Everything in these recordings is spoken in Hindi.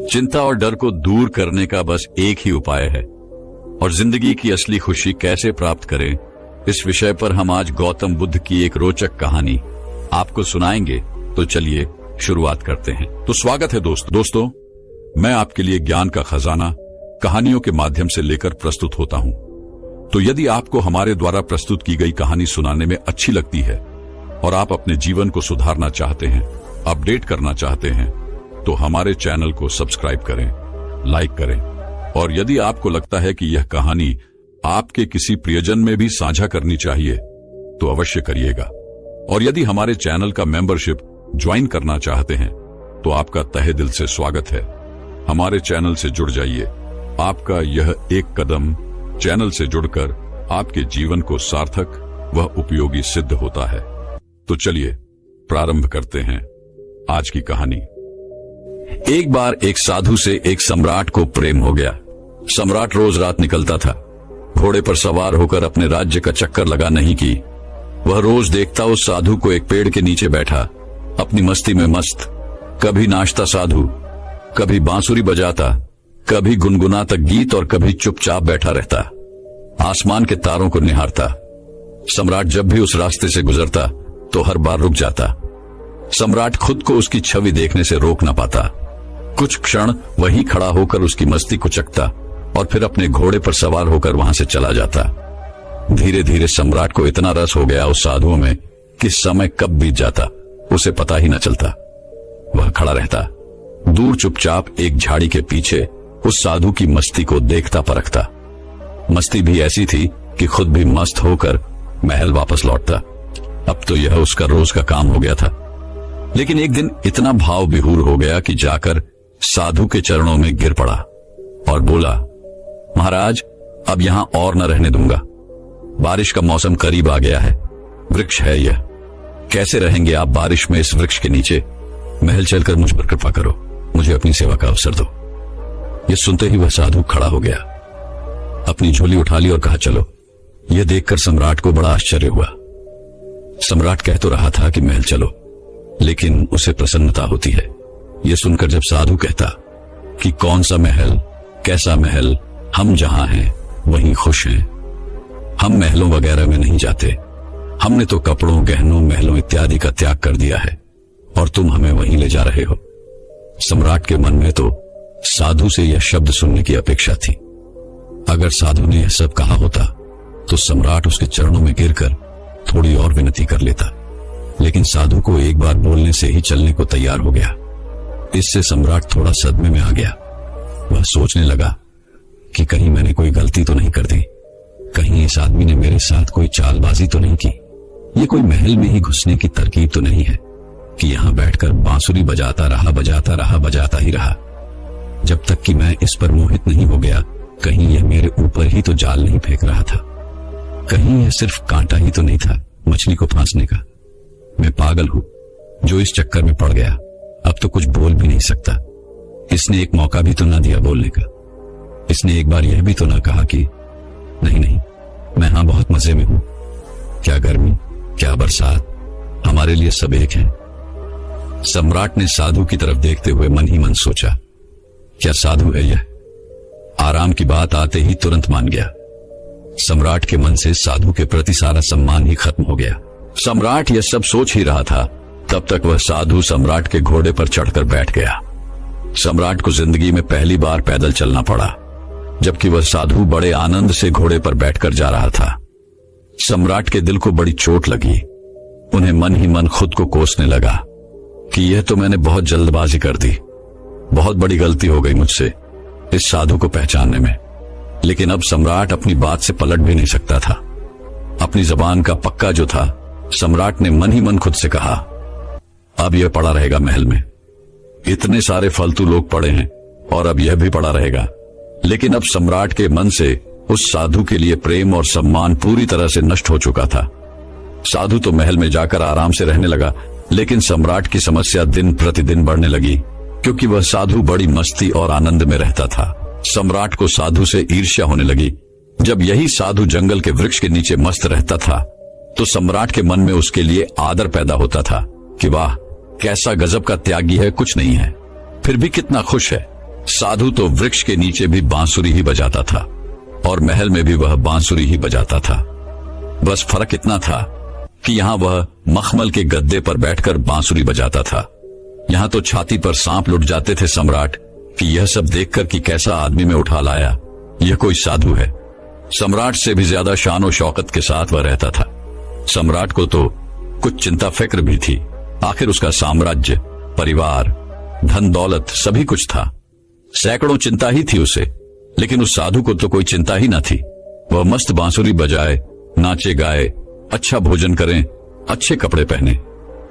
चिंता और डर को दूर करने का बस एक ही उपाय है, और जिंदगी की असली खुशी कैसे प्राप्त करें, इस विषय पर हम आज गौतम बुद्ध की एक रोचक कहानी आपको सुनाएंगे। तो चलिए शुरुआत करते हैं। तो स्वागत है दोस्तों, मैं आपके लिए ज्ञान का खजाना कहानियों के माध्यम से लेकर प्रस्तुत होता हूं। तो यदि आपको हमारे द्वारा प्रस्तुत की गई कहानी सुनाने में अच्छी लगती है और आप अपने जीवन को सुधारना चाहते हैं, अपडेट करना चाहते हैं, तो हमारे चैनल को सब्सक्राइब करें, लाइक करें, और यदि आपको लगता है कि यह कहानी आपके किसी प्रियजन में भी साझा करनी चाहिए तो अवश्य करिएगा। और यदि हमारे चैनल का मेंबरशिप ज्वाइन करना चाहते हैं तो आपका तहे दिल से स्वागत है। हमारे चैनल से जुड़ जाइए। आपका यह एक कदम चैनल से जुड़कर आपके जीवन को सार्थक व उपयोगी सिद्ध होता है। तो चलिए प्रारंभ करते हैं आज की कहानी। एक बार एक साधु से एक सम्राट को प्रेम हो गया। सम्राट रोज रात निकलता था, घोड़े पर सवार होकर अपने राज्य का चक्कर लगाने ही की। वह रोज देखता उस साधु को एक पेड़ के नीचे बैठा, अपनी मस्ती में मस्त। कभी नाचता साधु, कभी बांसुरी बजाता, कभी गुनगुनाता गीत, और कभी चुपचाप बैठा रहता, आसमान के तारों को निहारता। सम्राट जब भी उस रास्ते से गुजरता तो हर बार रुक जाता। सम्राट खुद को उसकी छवि देखने से रोक न पाता। कुछ क्षण वहीं खड़ा होकर उसकी मस्ती को चखता और फिर अपने घोड़े पर सवार होकर वहां से चला जाता। धीरे धीरे सम्राट को इतना रस हो गया उस साधुओं में कि समय कब बीत जाता उसे पता ही न चलता। वह खड़ा रहता, दूर चुपचाप एक झाड़ी के पीछे उस साधु की मस्ती को देखता परखता। मस्ती भी ऐसी थी कि खुद भी मस्त होकर महल वापस लौटता। अब तो यह उसका रोज का काम हो गया था। लेकिन एक दिन इतना भाव विहूर हो गया कि जाकर साधु के चरणों में गिर पड़ा और बोला, महाराज, अब यहां और न रहने दूंगा। बारिश का मौसम करीब आ गया है। वृक्ष है यह, कैसे रहेंगे आप बारिश में इस वृक्ष के नीचे? महल चलकर मुझ पर कृपा करो, मुझे अपनी सेवा का अवसर दो। यह सुनते ही वह साधु खड़ा हो गया, अपनी झोली उठा ली और कहा, चलो। यह देखकर सम्राट को बड़ा आश्चर्य हुआ। सम्राट कह तो रहा था कि महल चलो, लेकिन उसे प्रसन्नता होती है यह सुनकर जब साधु कहता कि कौन सा महल, कैसा महल, हम जहां हैं वहीं खुश हैं। हम महलों वगैरह में नहीं जाते। हमने तो कपड़ों, गहनों, महलों इत्यादि का त्याग कर दिया है और तुम हमें वहीं ले जा रहे हो। सम्राट के मन में तो साधु से यह शब्द सुनने की अपेक्षा थी। अगर साधु ने यह सब कहा होता तो सम्राट उसके चरणों में गिरकर थोड़ी और विनती कर लेता, लेकिन साधु को एक बार बोलने से ही चलने को तैयार हो गया। इससे सम्राट थोड़ा सदमे में आ गया। वह सोचने लगा कि कहीं मैंने कोई गलती तो नहीं कर दी, कहीं इस आदमी ने मेरे साथ कोई चालबाजी तो नहीं की। ये कोई महल में ही घुसने की तरकीब तो नहीं है कि यहां बैठकर बांसुरी बजाता ही रहा जब तक कि मैं इस पर मोहित नहीं हो गया। कहीं यह मेरे ऊपर ही तो जाल नहीं फेंक रहा था, कहीं यह सिर्फ कांटा ही तो नहीं था मछली को फांसने का। मैं पागल हूं जो इस चक्कर में पड़ गया। अब तो कुछ बोल भी नहीं सकता। इसने एक मौका भी तो ना दिया बोलने का। इसने एक बार यह भी तो ना कहा कि नहीं, मैं हाँ बहुत मजे में हूं। क्या गर्मी, क्या बरसात, हमारे लिए सब एक है। सम्राट ने साधु की तरफ देखते हुए मन ही मन सोचा, क्या साधु है यह? आराम की बात आते ही तुरंत मान गया। सम्राट के मन से साधु के प्रति सारा सम्मान ही खत्म हो गया। सम्राट यह सब सोच ही रहा था, तब तक वह साधु सम्राट के घोड़े पर चढ़कर बैठ गया। सम्राट को जिंदगी में पहली बार पैदल चलना पड़ा, जबकि वह साधु बड़े आनंद से घोड़े पर बैठकर जा रहा था। सम्राट के दिल को बड़ी चोट लगी। उन्हें मन ही मन खुद को कोसने लगा कि यह तो मैंने बहुत जल्दबाजी कर दी, बहुत बड़ी गलती हो गई मुझसे इस साधु को पहचानने में। लेकिन अब सम्राट अपनी बात से पलट भी नहीं सकता था। अपनी जबान का पक्का जो था, सम्राट ने मन ही मन खुद से कहा, अब यह पड़ा रहेगा महल में। इतने सारे फालतू लोग पड़े हैं और अब यह भी पड़ा रहेगा। लेकिन अब सम्राट के मन से उस साधु के लिए प्रेम और सम्मान पूरी तरह से नष्ट हो चुका था। साधु तो महल में जाकर आराम से रहने लगा, लेकिन सम्राट की समस्या दिन प्रतिदिन बढ़ने लगी, क्योंकि वह साधु बड़ी मस्ती और आनंद में रहता था। सम्राट को साधु से ईर्ष्या होने लगी। जब यही साधु जंगल के वृक्ष के नीचे मस्त रहता था तो सम्राट के मन में उसके लिए आदर पैदा होता था कि वाह, कैसा गजब का त्यागी है, कुछ नहीं है, फिर भी कितना खुश है। साधु तो वृक्ष के नीचे भी बांसुरी ही बजाता था और महल में भी वह बांसुरी ही बजाता था। बस फर्क इतना था कि यहाँ वह मखमल के गद्दे पर बैठकर बांसुरी बजाता था। यहाँ तो छाती पर सांप लुट जाते थे सम्राट कि यह सब देखकर कि कैसा आदमी में उठा लाया, यह कोई साधु है। सम्राट से भी ज्यादा शान और शौकत के साथ वह रहता था। सम्राट को तो कुछ चिंता फिक्र भी थी। आखिर उसका साम्राज्य, परिवार, धन दौलत सभी कुछ था। सैकड़ों चिंता ही थी उसे, लेकिन उस साधु को तो कोई चिंता ही न थी। वह मस्त बांसुरी बजाए, नाचे गाए, अच्छा भोजन करें, अच्छे कपड़े पहने।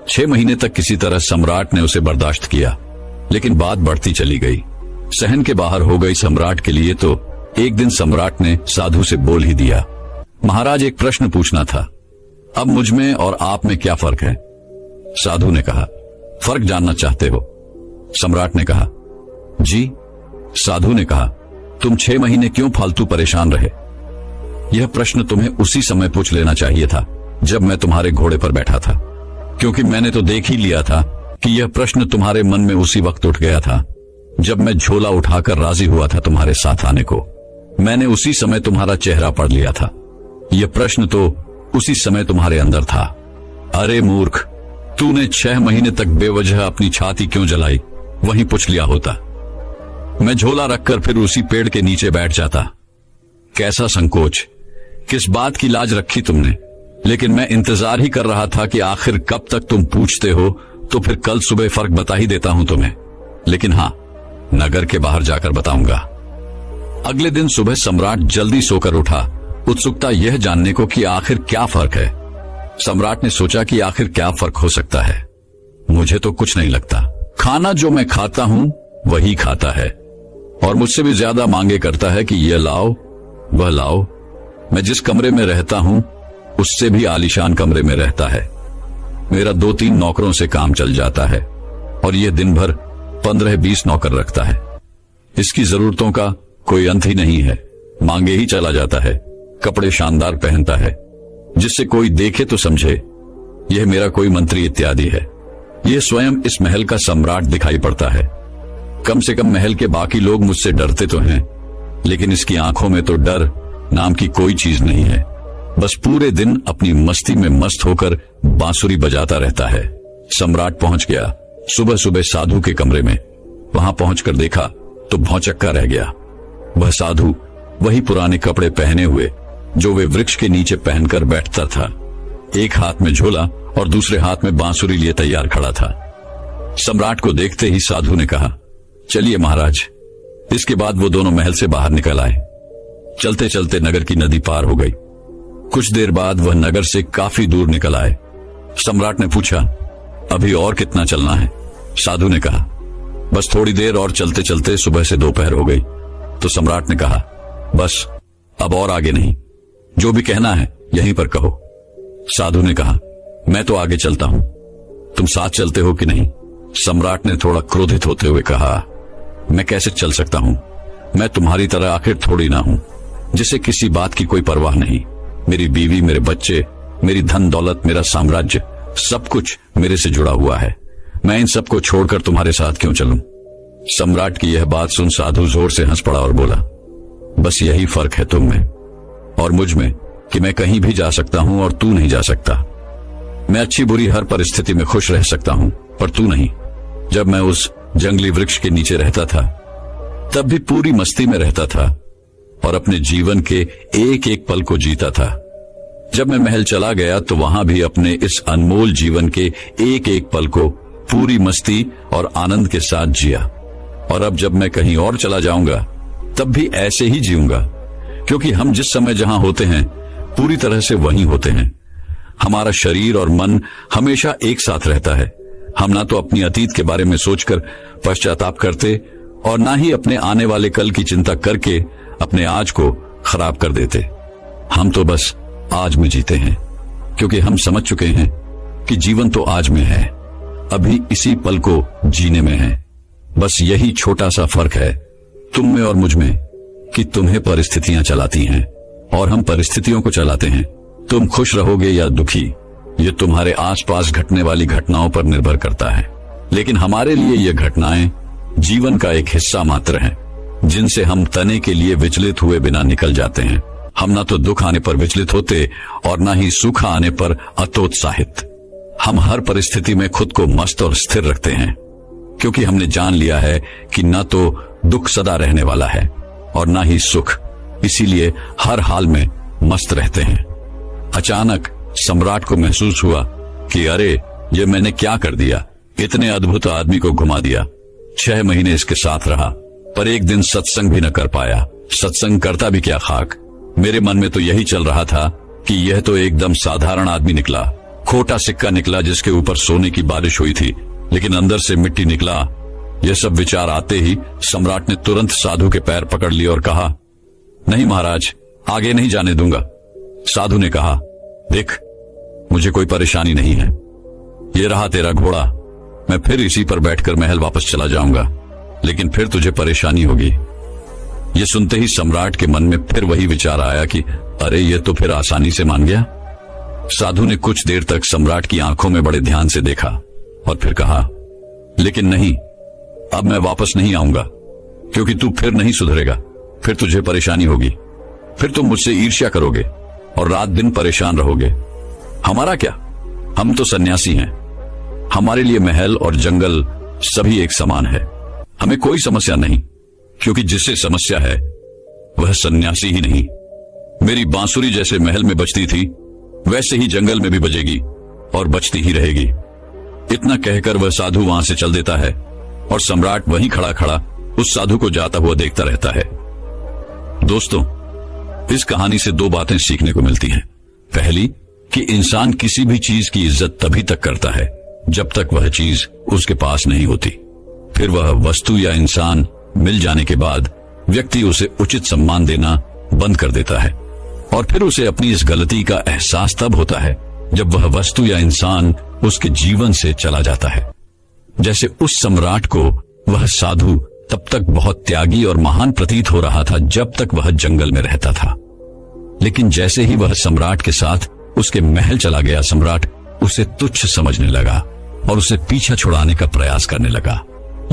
6 महीने तक किसी तरह सम्राट ने उसे बर्दाश्त किया, लेकिन बात बढ़ती चली गई, सहन के बाहर हो गई सम्राट के लिए। तो एक दिन सम्राट ने साधु से बोल ही दिया, महाराज एक प्रश्न पूछना था, अब मुझ में और आप में क्या फर्क है? साधु ने कहा, फर्क जानना चाहते हो? सम्राट ने कहा, जी। साधु ने कहा, तुम 6 महीने क्यों फालतू परेशान रहे? यह प्रश्न तुम्हें उसी समय पूछ लेना चाहिए था जब मैं तुम्हारे घोड़े पर बैठा था, क्योंकि मैंने तो देख ही लिया था कि यह प्रश्न तुम्हारे मन में उसी वक्त उठ गया था जब मैं झोला उठाकर राजी हुआ था तुम्हारे साथ आने को। मैंने उसी समय तुम्हारा चेहरा पढ़ लिया था। यह प्रश्न तो उसी समय तुम्हारे अंदर था। अरे मूर्ख, तूने 6 महीने तक बेवजह अपनी छाती क्यों जलाई? वहीं पूछ लिया होता। मैं झोला रखकर फिर उसी पेड़ के नीचे बैठ जाता। कैसा संकोच, किस बात की लाज रखी तुमने? लेकिन मैं इंतजार ही कर रहा था कि आखिर कब तक तुम पूछते हो, तो फिर कल सुबह फर्क बता ही देता हूं तुम्हें। लेकिन हाँ, नगर के बाहर जाकर बताऊंगा। अगले दिन सुबह सम्राट जल्दी सोकर उठा, उत्सुकता यह जानने को कि आखिर क्या फर्क है। सम्राट ने सोचा कि आखिर क्या फर्क हो सकता है। मुझे तो कुछ नहीं लगता। खाना जो मैं खाता हूं वही खाता है, और मुझसे भी ज्यादा मांगे करता है कि यह लाओ वह लाओ। मैं जिस कमरे में रहता हूं उससे भी आलीशान कमरे में रहता है। मेरा 2-3 नौकरों से काम चल जाता है, और यह दिन भर 15-20 नौकर रखता है। इसकी जरूरतों का कोई अंत ही नहीं है, मांगे ही चला जाता है। कपड़े शानदार पहनता है, जिससे कोई देखे तो समझे यह मेरा कोई मंत्री इत्यादि है। यह स्वयं इस महल का सम्राट दिखाई पड़ता है। कम से कम महल के बाकी लोग मुझसे डरते तो हैं, लेकिन इसकी आंखों में तो डर नाम की कोई चीज नहीं है। बस पूरे दिन अपनी मस्ती में मस्त होकर बांसुरी बजाता रहता है। सम्राट पहुंच गया सुबह सुबह साधु के कमरे में। वहां पहुंचकर देखा तो भौचक्का रह गया। वह साधु वही पुराने कपड़े पहने हुए जो वे वृक्ष के नीचे पहनकर बैठता था। एक हाथ में झोला और दूसरे हाथ में बांसुरी लिए तैयार खड़ा था। सम्राट को देखते ही साधु ने कहा, चलिए महाराज। इसके बाद वो दोनों महल से बाहर निकल आए। चलते चलते नगर की नदी पार हो गई। कुछ देर बाद वह नगर से काफी दूर निकल आए। सम्राट ने पूछा, अभी और कितना चलना है? साधु ने कहा, बस थोड़ी देर और चलते चलते सुबह से दोपहर हो गई। तो सम्राट ने कहा, बस अब और आगे नहीं, जो भी कहना है यहीं पर कहो। साधु ने कहा, मैं तो आगे चलता हूं, तुम साथ चलते हो कि नहीं? सम्राट ने थोड़ा क्रोधित होते हुए कहा, मैं कैसे चल सकता हूं? मैं तुम्हारी तरह आखिर थोड़ी ना हूं जिसे किसी बात की कोई परवाह नहीं। मेरी बीवी, मेरे बच्चे, मेरी धन दौलत, मेरा साम्राज्य, सब कुछ मेरे से जुड़ा हुआ है। मैं इन सबको छोड़कर तुम्हारे साथ क्यों चलूं? सम्राट की यह बात सुन साधु जोर से हंस पड़ा और बोला, बस यही फर्क है तुम में और मुझ में कि मैं कहीं भी जा सकता हूं और तू नहीं जा सकता। मैं अच्छी बुरी हर परिस्थिति में खुश रह सकता हूं, पर तू नहीं। जब मैं उस जंगली वृक्ष के नीचे रहता था तब भी पूरी मस्ती में रहता था और अपने जीवन के एक एक पल को जीता था। जब मैं महल चला गया तो वहां भी अपने इस अनमोल जीवन के एक एक पल को पूरी मस्ती और आनंद के साथ जिया। और अब जब मैं कहीं और चला जाऊंगा तब भी ऐसे ही जीऊंगा, क्योंकि हम जिस समय जहां होते हैं पूरी तरह से वहीं होते हैं। हमारा शरीर और मन हमेशा एक साथ रहता है। हम ना तो अपनी अतीत के बारे में सोचकर पश्चाताप करते और ना ही अपने आने वाले कल की चिंता करके अपने आज को खराब कर देते। हम तो बस आज में जीते हैं, क्योंकि हम समझ चुके हैं कि जीवन तो आज में है, अभी इसी पल को जीने में है। बस यही छोटा सा फर्क है तुम में और मुझ में कि तुम्हें परिस्थितियां चलाती हैं और हम परिस्थितियों को चलाते हैं। तुम खुश रहोगे या दुखी, ये तुम्हारे आसपास घटने वाली घटनाओं पर निर्भर करता है। लेकिन हमारे लिए ये घटनाएं जीवन का एक हिस्सा मात्र हैं, जिनसे हम तने के लिए विचलित हुए बिना निकल जाते हैं। हम ना तो दुख आने पर विचलित होते और ना ही सुख आने पर अतोत्साहित। हम हर परिस्थिति में खुद को मस्त और स्थिर रखते हैं, क्योंकि हमने जान लिया है कि न तो दुख सदा रहने वाला है और न ही सुख, इसीलिए हर हाल में मस्त रहते हैं। अचानक सम्राट को महसूस हुआ कि अरे, ये मैंने क्या कर दिया। इतने अद्भुत आदमी को घुमा दिया। 6 महीने इसके साथ रहा, पर एक दिन सत्संग भी न कर पाया। सत्संग करता भी क्या खाक। मेरे मन में तो यही चल रहा था कि यह तो एकदम साधारण आदमी निकला, खोटा सिक्का निकला जिसके ऊपर सोने की बारिश हुई थी, लेकिन अंदर से मिट्टी निकला। यह सब विचार आते ही सम्राट ने तुरंत साधु के पैर पकड़ लिए और कहा, नहीं महाराज, आगे नहीं जाने दूंगा। साधु ने कहा, देख, मुझे कोई परेशानी नहीं है। ये रहा तेरा घोड़ा, मैं फिर इसी पर बैठकर महल वापस चला जाऊंगा, लेकिन फिर तुझे परेशानी होगी। ये सुनते ही सम्राट के मन में फिर वही विचार आया कि अरे, ये तो फिर आसानी से मान गया। साधु ने कुछ देर तक सम्राट की आंखों में बड़े ध्यान से देखा और फिर कहा, लेकिन नहीं, अब मैं वापस नहीं आऊंगा, क्योंकि तू फिर नहीं सुधरेगा। फिर तुझे परेशानी होगी, फिर तुम मुझसे ईर्ष्या करोगे और रात दिन परेशान रहोगे। हमारा क्या, हम तो सन्यासी हैं। हमारे लिए महल और जंगल सभी एक समान है। हमें कोई समस्या नहीं, क्योंकि जिससे समस्या है वह सन्यासी ही नहीं। मेरी बांसुरी जैसे महल में बजती थी, वैसे ही जंगल में भी बजेगी और बजती ही रहेगी। इतना कहकर वह साधु वहां से चल देता है और सम्राट वहीं खड़ा खड़ा उस साधु को जाता हुआ देखता रहता है। दोस्तों, इस कहानी से 2 बातें सीखने को मिलती हैं। पहली, कि इंसान किसी भी चीज की इज्जत तभी तक करता है जब तक वह चीज उसके पास नहीं होती। फिर वह वस्तु या इंसान मिल जाने के बाद व्यक्ति उसे उचित सम्मान देना बंद कर देता है, और फिर उसे अपनी इस गलती का एहसास तब होता है जब वह वस्तु या इंसान उसके जीवन से चला जाता है। जैसे उस सम्राट को वह साधु तब तक बहुत त्यागी और महान प्रतीत हो रहा था जब तक वह जंगल में रहता था, लेकिन जैसे ही वह सम्राट के साथ उसके महल चला गया, सम्राट उसे तुच्छ समझने लगा और उसे पीछा छुड़ाने का प्रयास करने लगा।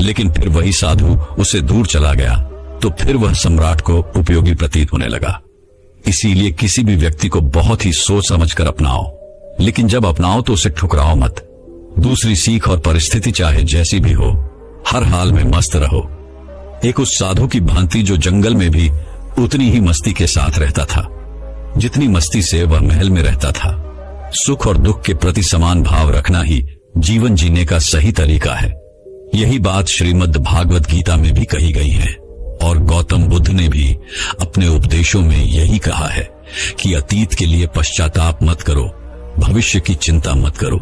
लेकिन फिर वही साधु उससे दूर चला गया तो फिर वह सम्राट को उपयोगी प्रतीत होने लगा। इसीलिए किसी भी व्यक्ति को बहुत ही सोच समझकर अपनाओ, लेकिन जब अपनाओ तो उसे ठुकराओ मत। दूसरी सीख और परिस्थिति चाहे जैसी भी हो, हर हाल में मस्त रहो। एक उस साधु की भांति जो जंगल में भी उतनी ही मस्ती के साथ रहता था जितनी मस्ती से वह महल में रहता था। सुख और दुख के प्रति समान भाव रखना ही जीवन जीने का सही तरीका है। यही बात श्रीमद् भागवत गीता में भी कही गई है, और गौतम बुद्ध ने भी अपने उपदेशों में यही कहा है कि अतीत के लिए पश्चाताप मत करो, भविष्य की चिंता मत करो,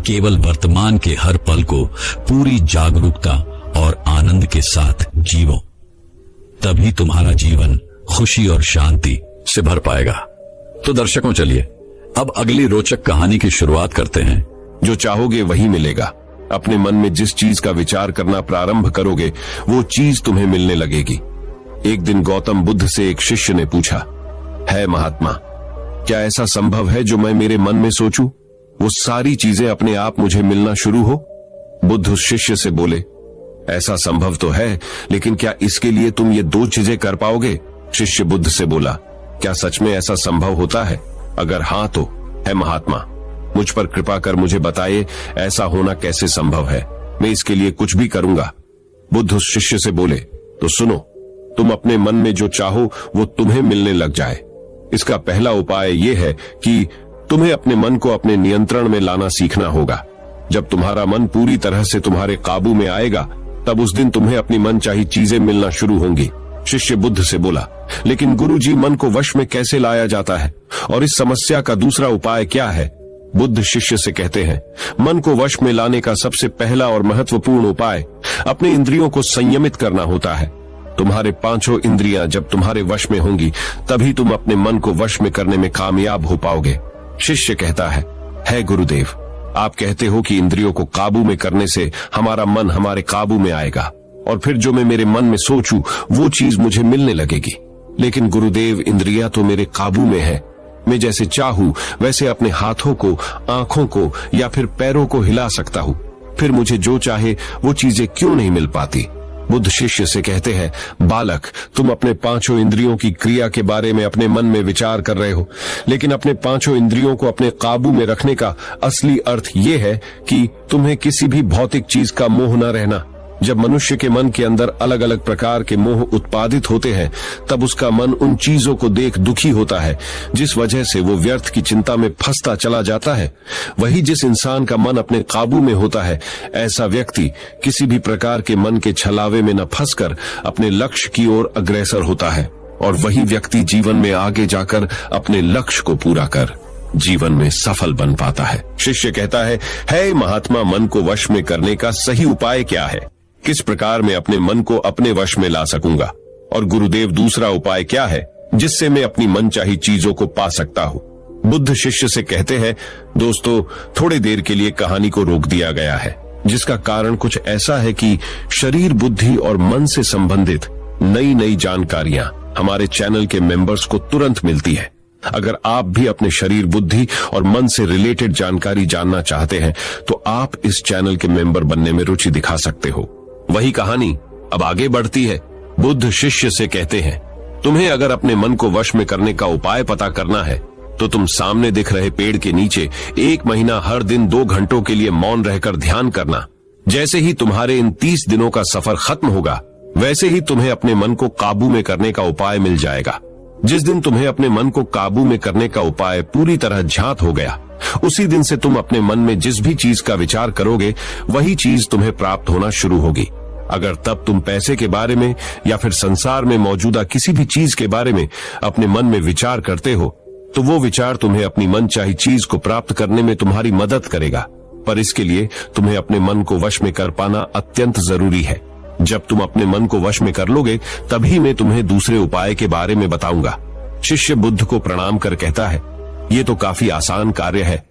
केवल वर्तमान के हर पल को पूरी जागरूकता और आनंद के साथ जीवो, तभी तुम्हारा जीवन खुशी और शांति से भर पाएगा। तो दर्शकों, चलिए अब अगली रोचक कहानी की शुरुआत करते हैं। जो चाहोगे वही मिलेगा। अपने मन में जिस चीज का विचार करना प्रारंभ करोगे वो चीज तुम्हें मिलने लगेगी। एक दिन गौतम बुद्ध से एक शिष्य ने पूछा, है महात्मा, क्या ऐसा संभव है जो मैं मेरे मन में सोचूं वो सारी चीजें अपने आप मुझे मिलना शुरू हो? बुद्ध उस शिष्य से बोले, ऐसा संभव तो है, लेकिन क्या इसके लिए तुम ये 2 चीजें कर पाओगे? शिष्य बुद्ध से बोला, क्या सच में ऐसा संभव होता है? अगर हाँ तो है महात्मा, मुझ पर कृपा कर मुझे बताइए ऐसा होना कैसे संभव है, मैं इसके लिए कुछ भी करूंगा। बुद्ध उस शिष्य से बोले, तो सुनो, तुम अपने मन में जो चाहो वो तुम्हें मिलने लग जाए। इसका पहला उपाय यह है कि तुम्हें अपने मन को अपने नियंत्रण में लाना सीखना होगा। जब तुम्हारा मन पूरी तरह से तुम्हारे काबू में आएगा, तब उस दिन तुम्हें अपनी मनचाही चीजें मिलना शुरू होंगी। शिष्य बुद्ध से बोला, लेकिन गुरुजी, मन को वश में कैसे लाया जाता है और इस समस्या का दूसरा उपाय क्या है? बुद्ध शिष्य से कहते हैं, मन को वश में लाने का सबसे पहला और महत्वपूर्ण उपाय अपने इंद्रियों को संयमित करना होता है। तुम्हारे 5 इंद्रियां जब तुम्हारे वश में होंगी, तभी तुम अपने मन को वश में करने में कामयाब हो पाओगे। शिष्य कहता है गुरुदेव, आप कहते हो कि इंद्रियों को काबू में करने से हमारा मन हमारे काबू में आएगा और फिर जो मैं मेरे मन में सोचूं वो चीज मुझे मिलने लगेगी। लेकिन गुरुदेव, इंद्रियां तो मेरे काबू में है। मैं जैसे चाहूं वैसे अपने हाथों को, आंखों को या फिर पैरों को हिला सकता हूं। फिर मुझे जो चाहे वो चीजें क्यों नहीं मिल पाती? बुद्ध शिष्य से कहते हैं, बालक, तुम अपने पांचों इंद्रियों की क्रिया के बारे में अपने मन में विचार कर रहे हो, लेकिन अपने पांचों इंद्रियों को अपने काबू में रखने का असली अर्थ यह है कि तुम्हें किसी भी भौतिक चीज का मोह न रहना। जब मनुष्य के मन के अंदर अलग अलग प्रकार के मोह उत्पादित होते हैं, तब उसका मन उन चीजों को देख दुखी होता है, जिस वजह से वो व्यर्थ की चिंता में फंसता चला जाता है। वही जिस इंसान का मन अपने काबू में होता है, ऐसा व्यक्ति किसी भी प्रकार के मन के छलावे में न फंसकर अपने लक्ष्य की ओर अग्रसर होता है, और वही व्यक्ति जीवन में आगे जाकर अपने लक्ष्य को पूरा कर जीवन में सफल बन पाता है। शिष्य कहता है महात्मा, मन को वश में करने का सही उपाय क्या है? किस प्रकार मैं अपने मन को अपने वश में ला सकूंगा? और गुरुदेव, दूसरा उपाय क्या है जिससे मैं अपनी मनचाही चीजों को पा सकता हूँ? बुद्ध शिष्य से कहते हैं, दोस्तों, थोड़ी देर के लिए कहानी को रोक दिया गया है, जिसका कारण कुछ ऐसा है कि शरीर, बुद्धि और मन से संबंधित नई नई जानकारियां हमारे चैनल के मेंबर्स को तुरंत मिलती है। अगर आप भी अपने शरीर, बुद्धि और मन से रिलेटेड जानकारी जानना चाहते हैं, तो आप इस चैनल के मेंबर बनने में रुचि दिखा सकते हो। वही कहानी अब आगे बढ़ती है। बुद्ध शिष्य से कहते हैं, तुम्हें अगर अपने मन को वश में करने का उपाय पता करना है, तो तुम सामने दिख रहे पेड़ के नीचे 1 महीना हर दिन 2 घंटों के लिए मौन रहकर ध्यान करना। जैसे ही तुम्हारे इन 30 दिनों का सफर खत्म होगा, वैसे ही तुम्हें अपने मन को काबू में करने का उपाय मिल जाएगा। जिस दिन तुम्हें अपने मन को काबू में करने का उपाय पूरी तरह ज्ञात हो गया, उसी दिन से तुम अपने मन में जिस भी चीज का विचार करोगे, वही चीज तुम्हें प्राप्त होना शुरू होगी। अगर तब तुम पैसे के बारे में या फिर संसार में मौजूदा किसी भी चीज के बारे में अपने मन में विचार करते हो, तो वो विचार तुम्हें अपनी मनचाही चीज को प्राप्त करने में तुम्हारी मदद करेगा। पर इसके लिए तुम्हें अपने मन को वश में कर पाना अत्यंत जरूरी है। जब तुम अपने मन को वश में कर लोगे, तभी मैं तुम्हें दूसरे उपाय के बारे में बताऊंगा। शिष्य बुद्ध को प्रणाम कर कहता है, ये तो काफी आसान कार्य है।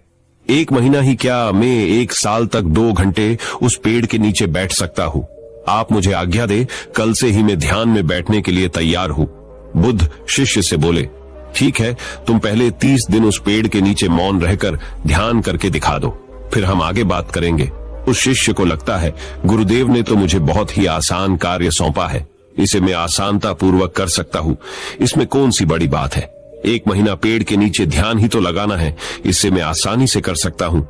1 महीना ही क्या, मैं 1 साल तक 2 घंटे उस पेड़ के नीचे बैठ सकता हूँ। आप मुझे आज्ञा दे, कल से ही मैं ध्यान में बैठने के लिए तैयार हूँ। बुद्ध शिष्य से बोले, ठीक है, तुम पहले 30 दिन उस पेड़ के नीचे मौन रहकर ध्यान करके दिखा दो, फिर हम आगे बात करेंगे। उस शिष्य को लगता है, गुरुदेव ने तो मुझे बहुत ही आसान कार्य सौंपा है, इसे मैं आसानता पूर्वक कर सकता हूँ। इसमें कौन सी बड़ी बात है? 1 महीना पेड़ के नीचे ध्यान ही तो लगाना है, इससे मैं आसानी से कर सकता हूँ।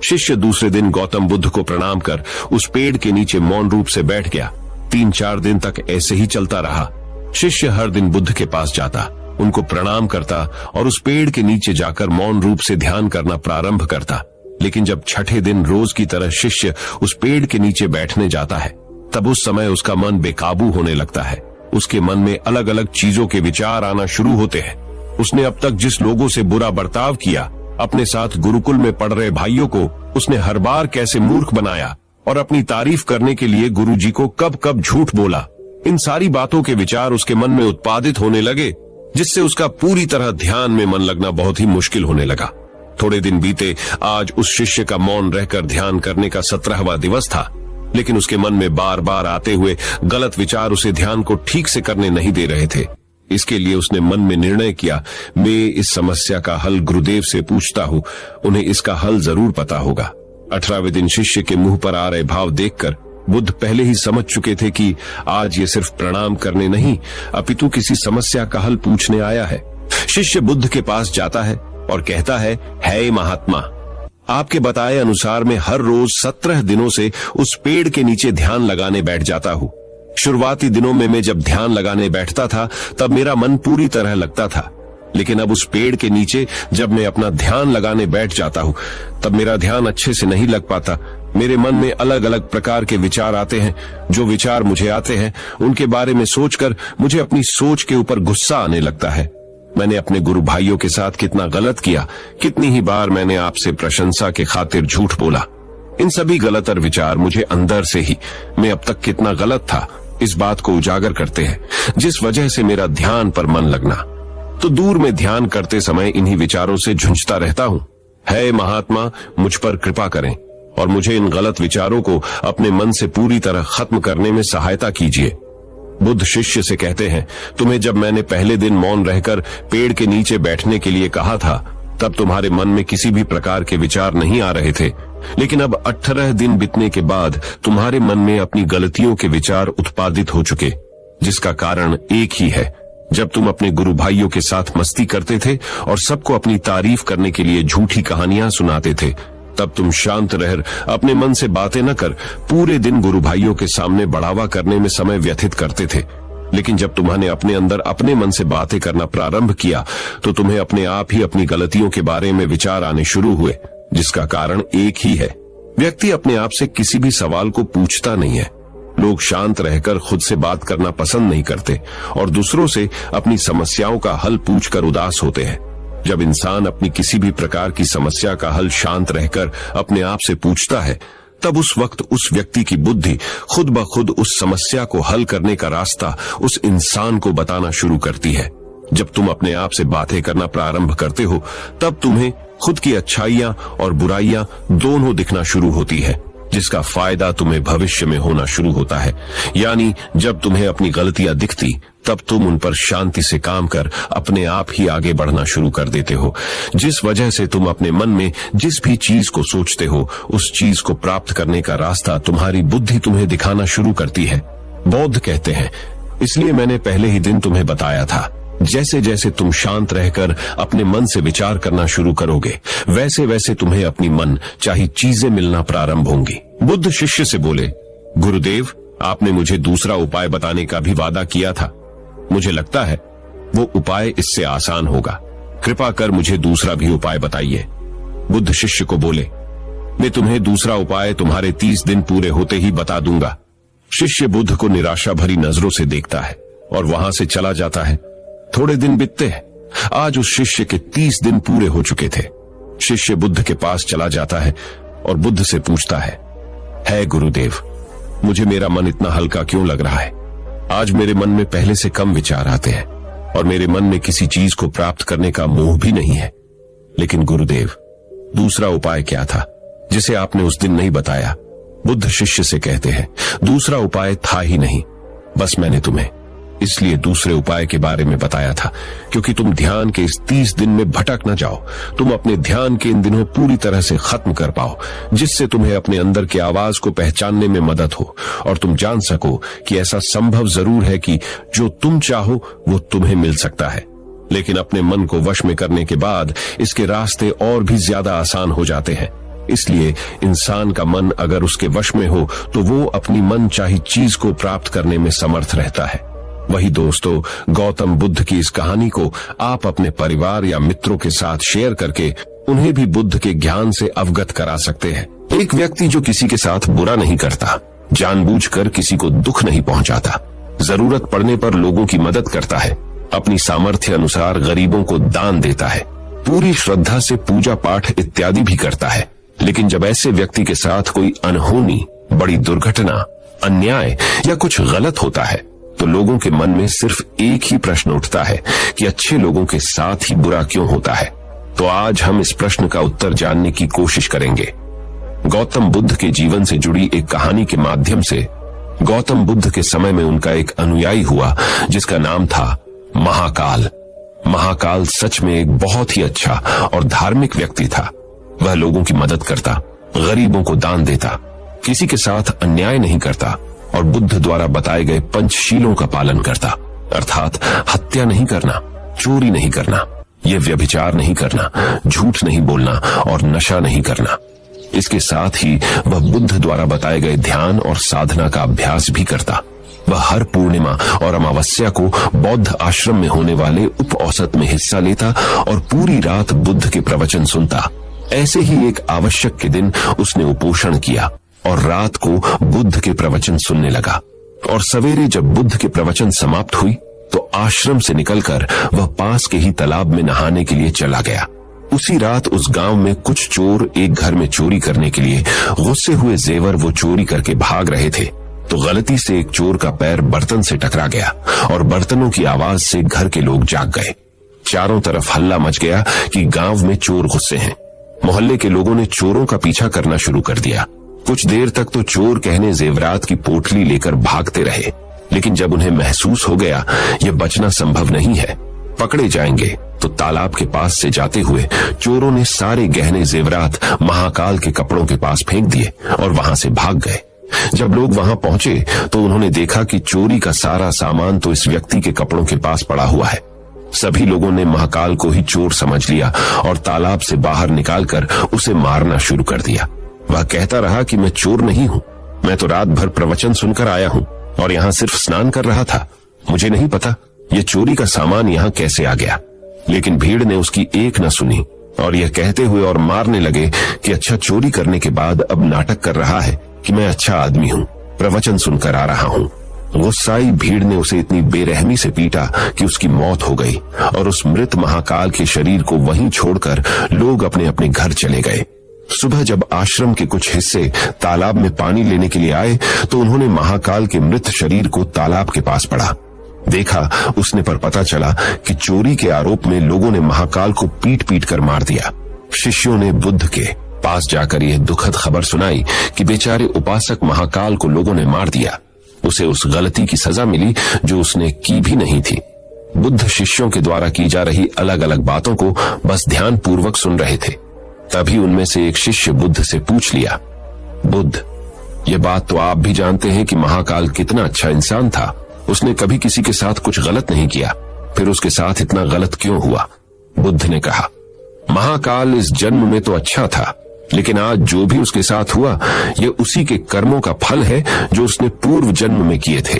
शिष्य दूसरे दिन गौतम बुद्ध को प्रणाम कर उस पेड़ के नीचे मौन रूप से बैठ गया। 3-4 दिन तक ऐसे ही चलता रहा। शिष्य हर दिन बुद्ध के पास जाता, उनको प्रणाम करता और उस पेड़ के नीचे जाकर मौन रूप से ध्यान करना प्रारंभ करता। लेकिन जब छठे दिन रोज की तरह शिष्य उस पेड़ के नीचे बैठने जाता है, तब उस समय उसका मन बेकाबू होने लगता है। उसके मन में अलग अलग चीजों के विचार आना शुरू होते हैं। उसने अब तक जिस लोगों से बुरा बर्ताव किया, अपने साथ गुरुकुल में पढ़ रहे भाइयों को उसने हर बार कैसे मूर्ख बनाया और अपनी तारीफ करने के लिए गुरुजी को कब कब झूठ बोला, इन सारी बातों के विचार उसके मन में उत्पादित होने लगे, जिससे उसका पूरी तरह ध्यान में मन लगना बहुत ही मुश्किल होने लगा। थोड़े दिन बीते, आज उस शिष्य का मौन रहकर ध्यान करने का 17वां दिवस था, लेकिन उसके मन में बार बार आते हुए गलत विचार उसे ध्यान को ठीक से करने नहीं दे रहे थे। इसके लिए उसने मन में निर्णय किया, मैं इस समस्या का हल गुरुदेव से पूछता हूँ, उन्हें इसका हल जरूर पता होगा। 18वें दिन शिष्य के मुंह पर आ रहे भाव देखकर बुद्ध पहले ही समझ चुके थे कि आज ये सिर्फ प्रणाम करने नहीं, अपितु किसी समस्या का हल पूछने आया है। शिष्य बुद्ध के पास जाता है और कहता है महात्मा, आपके बताए अनुसार मैं हर रोज 17 दिनों से उस पेड़ के नीचे ध्यान लगाने बैठ जाता हूँ। शुरुआती दिनों में मैं जब ध्यान लगाने बैठता था, तब मेरा मन पूरी तरह लगता था, लेकिन अब उस पेड़ के नीचे जब मैं अपना ध्यान लगाने बैठ जाता हूँ, तब मेरा ध्यान अच्छे से नहीं लग पाता। मेरे मन में अलग अलग प्रकार के विचार आते हैं। जो विचार मुझे आते हैं, उनके बारे में सोचकर मुझे अपनी सोच के ऊपर गुस्सा आने लगता है। मैंने अपने गुरु भाइयों के साथ कितना गलत किया, कितनी ही बार मैंने आपसे प्रशंसा के खातिर झूठ बोला। इन सभी गलत विचार मुझे अंदर से ही मैं अब तक कितना गलत था, इस बात को उजागर करते हैं, जिस वजह से मेरा ध्यान पर मन लगना। तो दूर में ध्यान करते समय इन्हीं विचारों से झुंझता रहता हूँ। है महात्मा, मुझ पर कृपा करें और मुझे इन गलत विचारों को अपने मन से पूरी तरह खत्म करने में सहायता कीजिए। बुद्ध शिष्य से कहते हैं, तुम्हें जब मैंने पहले दिन मौन रहकर पेड़ के नीचे बैठने के लिए कहा था, तब तुम्हारे मन में किसी भी प्रकार के विचार नहीं आ रहे थे, लेकिन अब 18 दिन बीतने के बाद तुम्हारे मन में अपनी गलतियों के विचार उत्पादित हो चुके, जिसका कारण एक ही है। जब तुम अपने गुरु भाइयों के साथ मस्ती करते थे और सबको अपनी तारीफ करने के लिए झूठी कहानियां सुनाते थे, तब तुम शांत रह अपने मन से बातें न कर पूरे दिन गुरु भाइयों के सामने बढ़ावा करने में समय व्यतीत करते थे। लेकिन जब तुम्हारे अपने अंदर अपने मन से बातें करना प्रारंभ किया तो तुम्हें अपने आप ही अपनी गलतियों के बारे में विचार आने शुरू हुए, जिसका कारण एक ही है। व्यक्ति अपने आप से किसी भी सवाल को पूछता नहीं है। लोग शांत रहकर खुद से बात करना पसंद नहीं करते और दूसरों से अपनी समस्याओं का हल पूछकर उदास होते हैं। जब इंसान अपनी किसी भी प्रकार की समस्या का हल शांत रहकर अपने आप से पूछता है, तब उस वक्त उस व्यक्ति की बुद्धि खुद ब खुद उस समस्या को हल करने का रास्ता उस इंसान को बताना शुरू करती है। जब तुम अपने आप से बातें करना प्रारंभ करते हो, तब तुम्हें खुद की अच्छाइयां और बुराइयां दोनों दिखना शुरू होती है, जिसका फायदा तुम्हें भविष्य में होना शुरू होता है। यानी जब तुम्हें अपनी गलतियां दिखती, तब तुम उन पर शांति से काम कर अपने आप ही आगे बढ़ना शुरू कर देते हो, जिस वजह से तुम अपने मन में जिस भी चीज को सोचते हो, उस चीज को प्राप्त करने का रास्ता तुम्हारी बुद्धि तुम्हें दिखाना शुरू करती है। बौद्ध कहते हैं, इसलिए मैंने पहले ही दिन तुम्हें बताया था, जैसे जैसे तुम शांत रहकर अपने मन से विचार करना शुरू करोगे, वैसे वैसे तुम्हें अपनी मन चाही चीजें मिलना प्रारंभ होंगी। बुद्ध शिष्य से बोले, गुरुदेव, आपने मुझे दूसरा उपाय बताने का भी वादा किया था। मुझे लगता है वो उपाय इससे आसान होगा। कृपा कर मुझे दूसरा भी उपाय बताइए। बुद्ध शिष्य को बोले, मैं तुम्हें दूसरा उपाय तुम्हारे 30 दिन पूरे होते ही बता दूंगा। शिष्य बुद्ध को निराशा भरी नजरों से देखता है और वहां से चला जाता है। थोड़े दिन बीतते हैं। आज उस शिष्य के 30 दिन पूरे हो चुके थे। शिष्य बुद्ध के पास चला जाता है और बुद्ध से पूछता है गुरुदेव, मुझे मेरा मन इतना हल्का क्यों लग रहा है? आज मेरे मन में पहले से कम विचार आते हैं और मेरे मन में किसी चीज को प्राप्त करने का मोह भी नहीं है। लेकिन गुरुदेव, दूसरा उपाय क्या था जिसे आपने उस दिन नहीं बताया? बुद्ध शिष्य से कहते हैं, दूसरा उपाय था ही नहीं, बस मैंने तुम्हें इसलिए दूसरे उपाय के बारे में बताया था क्योंकि तुम ध्यान के इस 30 दिन में भटक न जाओ। तुम अपने ध्यान के इन दिनों पूरी तरह से खत्म कर पाओ, जिससे तुम्हें अपने अंदर की आवाज को पहचानने में मदद हो और तुम जान सको कि ऐसा संभव जरूर है कि जो तुम चाहो वो तुम्हें मिल सकता है। लेकिन अपने मन को वश में करने के बाद इसके रास्ते और भी ज्यादा आसान हो जाते हैं। इसलिए इंसान का मन अगर उसके वश में हो तो वो अपनी मन चाही चीज को प्राप्त करने में समर्थ रहता है। वही दोस्तों, गौतम बुद्ध की इस कहानी को आप अपने परिवार या मित्रों के साथ शेयर करके उन्हें भी बुद्ध के ज्ञान से अवगत करा सकते हैं। एक व्यक्ति जो किसी के साथ बुरा नहीं करता, जानबूझकर किसी को दुख नहीं पहुंचाता, जरूरत पड़ने पर लोगों की मदद करता है, अपनी सामर्थ्य अनुसार गरीबों को दान देता है, पूरी श्रद्धा से पूजा पाठ इत्यादि भी करता है। लेकिन जब ऐसे व्यक्ति के साथ कोई अनहोनी, बड़ी दुर्घटना, अन्याय या कुछ गलत होता है तो लोगों के मन में सिर्फ एक ही प्रश्न उठता है कि अच्छे लोगों के साथ ही बुरा क्यों होता है। तो आज हम इस प्रश्न का उत्तर जानने की कोशिश करेंगे। गौतम बुद्ध के जीवन से जुड़ी एक कहानी के माध्यम से। गौतम बुद्ध के समय में उनका एक अनुयायी हुआ जिसका नाम था महाकाल। महाकाल सच में एक बहुत ही अच्छा और धार्मिक व्यक्ति था। वह लोगों की मदद करता, गरीबों को दान देता, किसी के साथ अन्याय नहीं करता और बुद्ध द्वारा बताए गए पंचशीलों का पालन करता, अर्थात हत्या नहीं करना, चोरी नहीं करना, ये व्यभिचार नहीं करना, झूठ नहीं बोलना और नशा नहीं करना। इसके साथ ही वह बुद्ध द्वारा बताए गए ध्यान और साधना का अभ्यास भी करता। वह हर पूर्णिमा और अमावस्या को बौद्ध आश्रम में होने वाले उप औसत में हिस्सा लेता और पूरी रात बुद्ध के प्रवचन सुनता। ऐसे ही एक आवश्यक के दिन उसने उपोषण किया और रात को बुद्ध के प्रवचन सुनने लगा। और सवेरे जब बुद्ध के प्रवचन समाप्त हुई तो आश्रम से निकलकर वह पास के ही तालाब में नहाने के लिए चला गया। उसी रात उस गांव में कुछ चोर एक घर में चोरी करने के लिए गुस्से हुए जेवर वो चोरी करके भाग रहे थे तो गलती से एक चोर का पैर बर्तन से टकरा गया और बर्तनों की आवाज से घर के लोग जाग गए। चारों तरफ हल्ला मच गया कि गांव में चोर घुसे हैं। मोहल्ले के लोगों ने चोरों का पीछा करना शुरू कर दिया। कुछ देर तक तो चोर कहने जेवरात की पोटली लेकर भागते रहे, लेकिन जब उन्हें महसूस हो गया ये बचना संभव नहीं है, पकड़े जाएंगे, तो तालाब के पास से जाते हुए चोरों ने सारे गहने जेवरात महाकाल के कपड़ों के पास फेंक दिए और वहां से भाग गए। जब लोग वहां पहुंचे तो उन्होंने देखा कि चोरी का सारा सामान तो इस व्यक्ति के कपड़ों के पास पड़ा हुआ है। सभी लोगों ने महाकाल को ही चोर समझ लिया और तालाब से बाहर निकालकर उसे मारना शुरू कर दिया। वह कहता रहा कि मैं चोर नहीं हूं, मैं तो रात भर प्रवचन सुनकर आया हूं और यहाँ सिर्फ स्नान कर रहा था। मुझे नहीं पता ये चोरी का सामान यहाँ कैसे आ गया। लेकिन भीड़ ने उसकी एक न सुनी और यह कहते हुए और मारने लगे कि अच्छा, चोरी करने के बाद अब नाटक कर रहा है कि मैं अच्छा आदमी हूँ, प्रवचन सुनकर आ रहा हूँ। गुस्साई भीड़ ने उसे इतनी बेरहमी से पीटा कि उसकी मौत हो गई और उस मृत महाकाल के शरीर को वहीं छोड़कर लोग अपने अपने घर चले गए। सुबह जब आश्रम के कुछ हिस्से तालाब में पानी लेने के लिए आए तो उन्होंने महाकाल के मृत शरीर को तालाब के पास पड़ा। देखा उसने पर पता चला कि चोरी के आरोप में लोगों ने महाकाल को पीट पीट कर मार दिया। शिष्यों ने बुद्ध के पास जाकर यह दुखद खबर सुनाई कि बेचारे उपासक महाकाल को लोगों ने मार दिया। उसे उस गलती की सजा मिली जो उसने की भी नहीं थी। बुद्ध शिष्यों के द्वारा की जा रही अलग अलग बातों को बस ध्यान पूर्वक सुन रहे थे। तभी उनमें से एक शिष्य बुद्ध से पूछ लिया, बुद्ध, ये बात तो आप भी जानते हैं कि महाकाल कितना अच्छा इंसान था, उसने कभी किसी के साथ कुछ गलत नहीं किया, फिर उसके साथ इतना गलत क्यों हुआ? बुद्ध ने कहा, महाकाल इस जन्म में तो अच्छा था, लेकिन आज जो भी उसके साथ हुआ यह उसी के कर्मों का फल है जो उसने पूर्व जन्म में किए थे।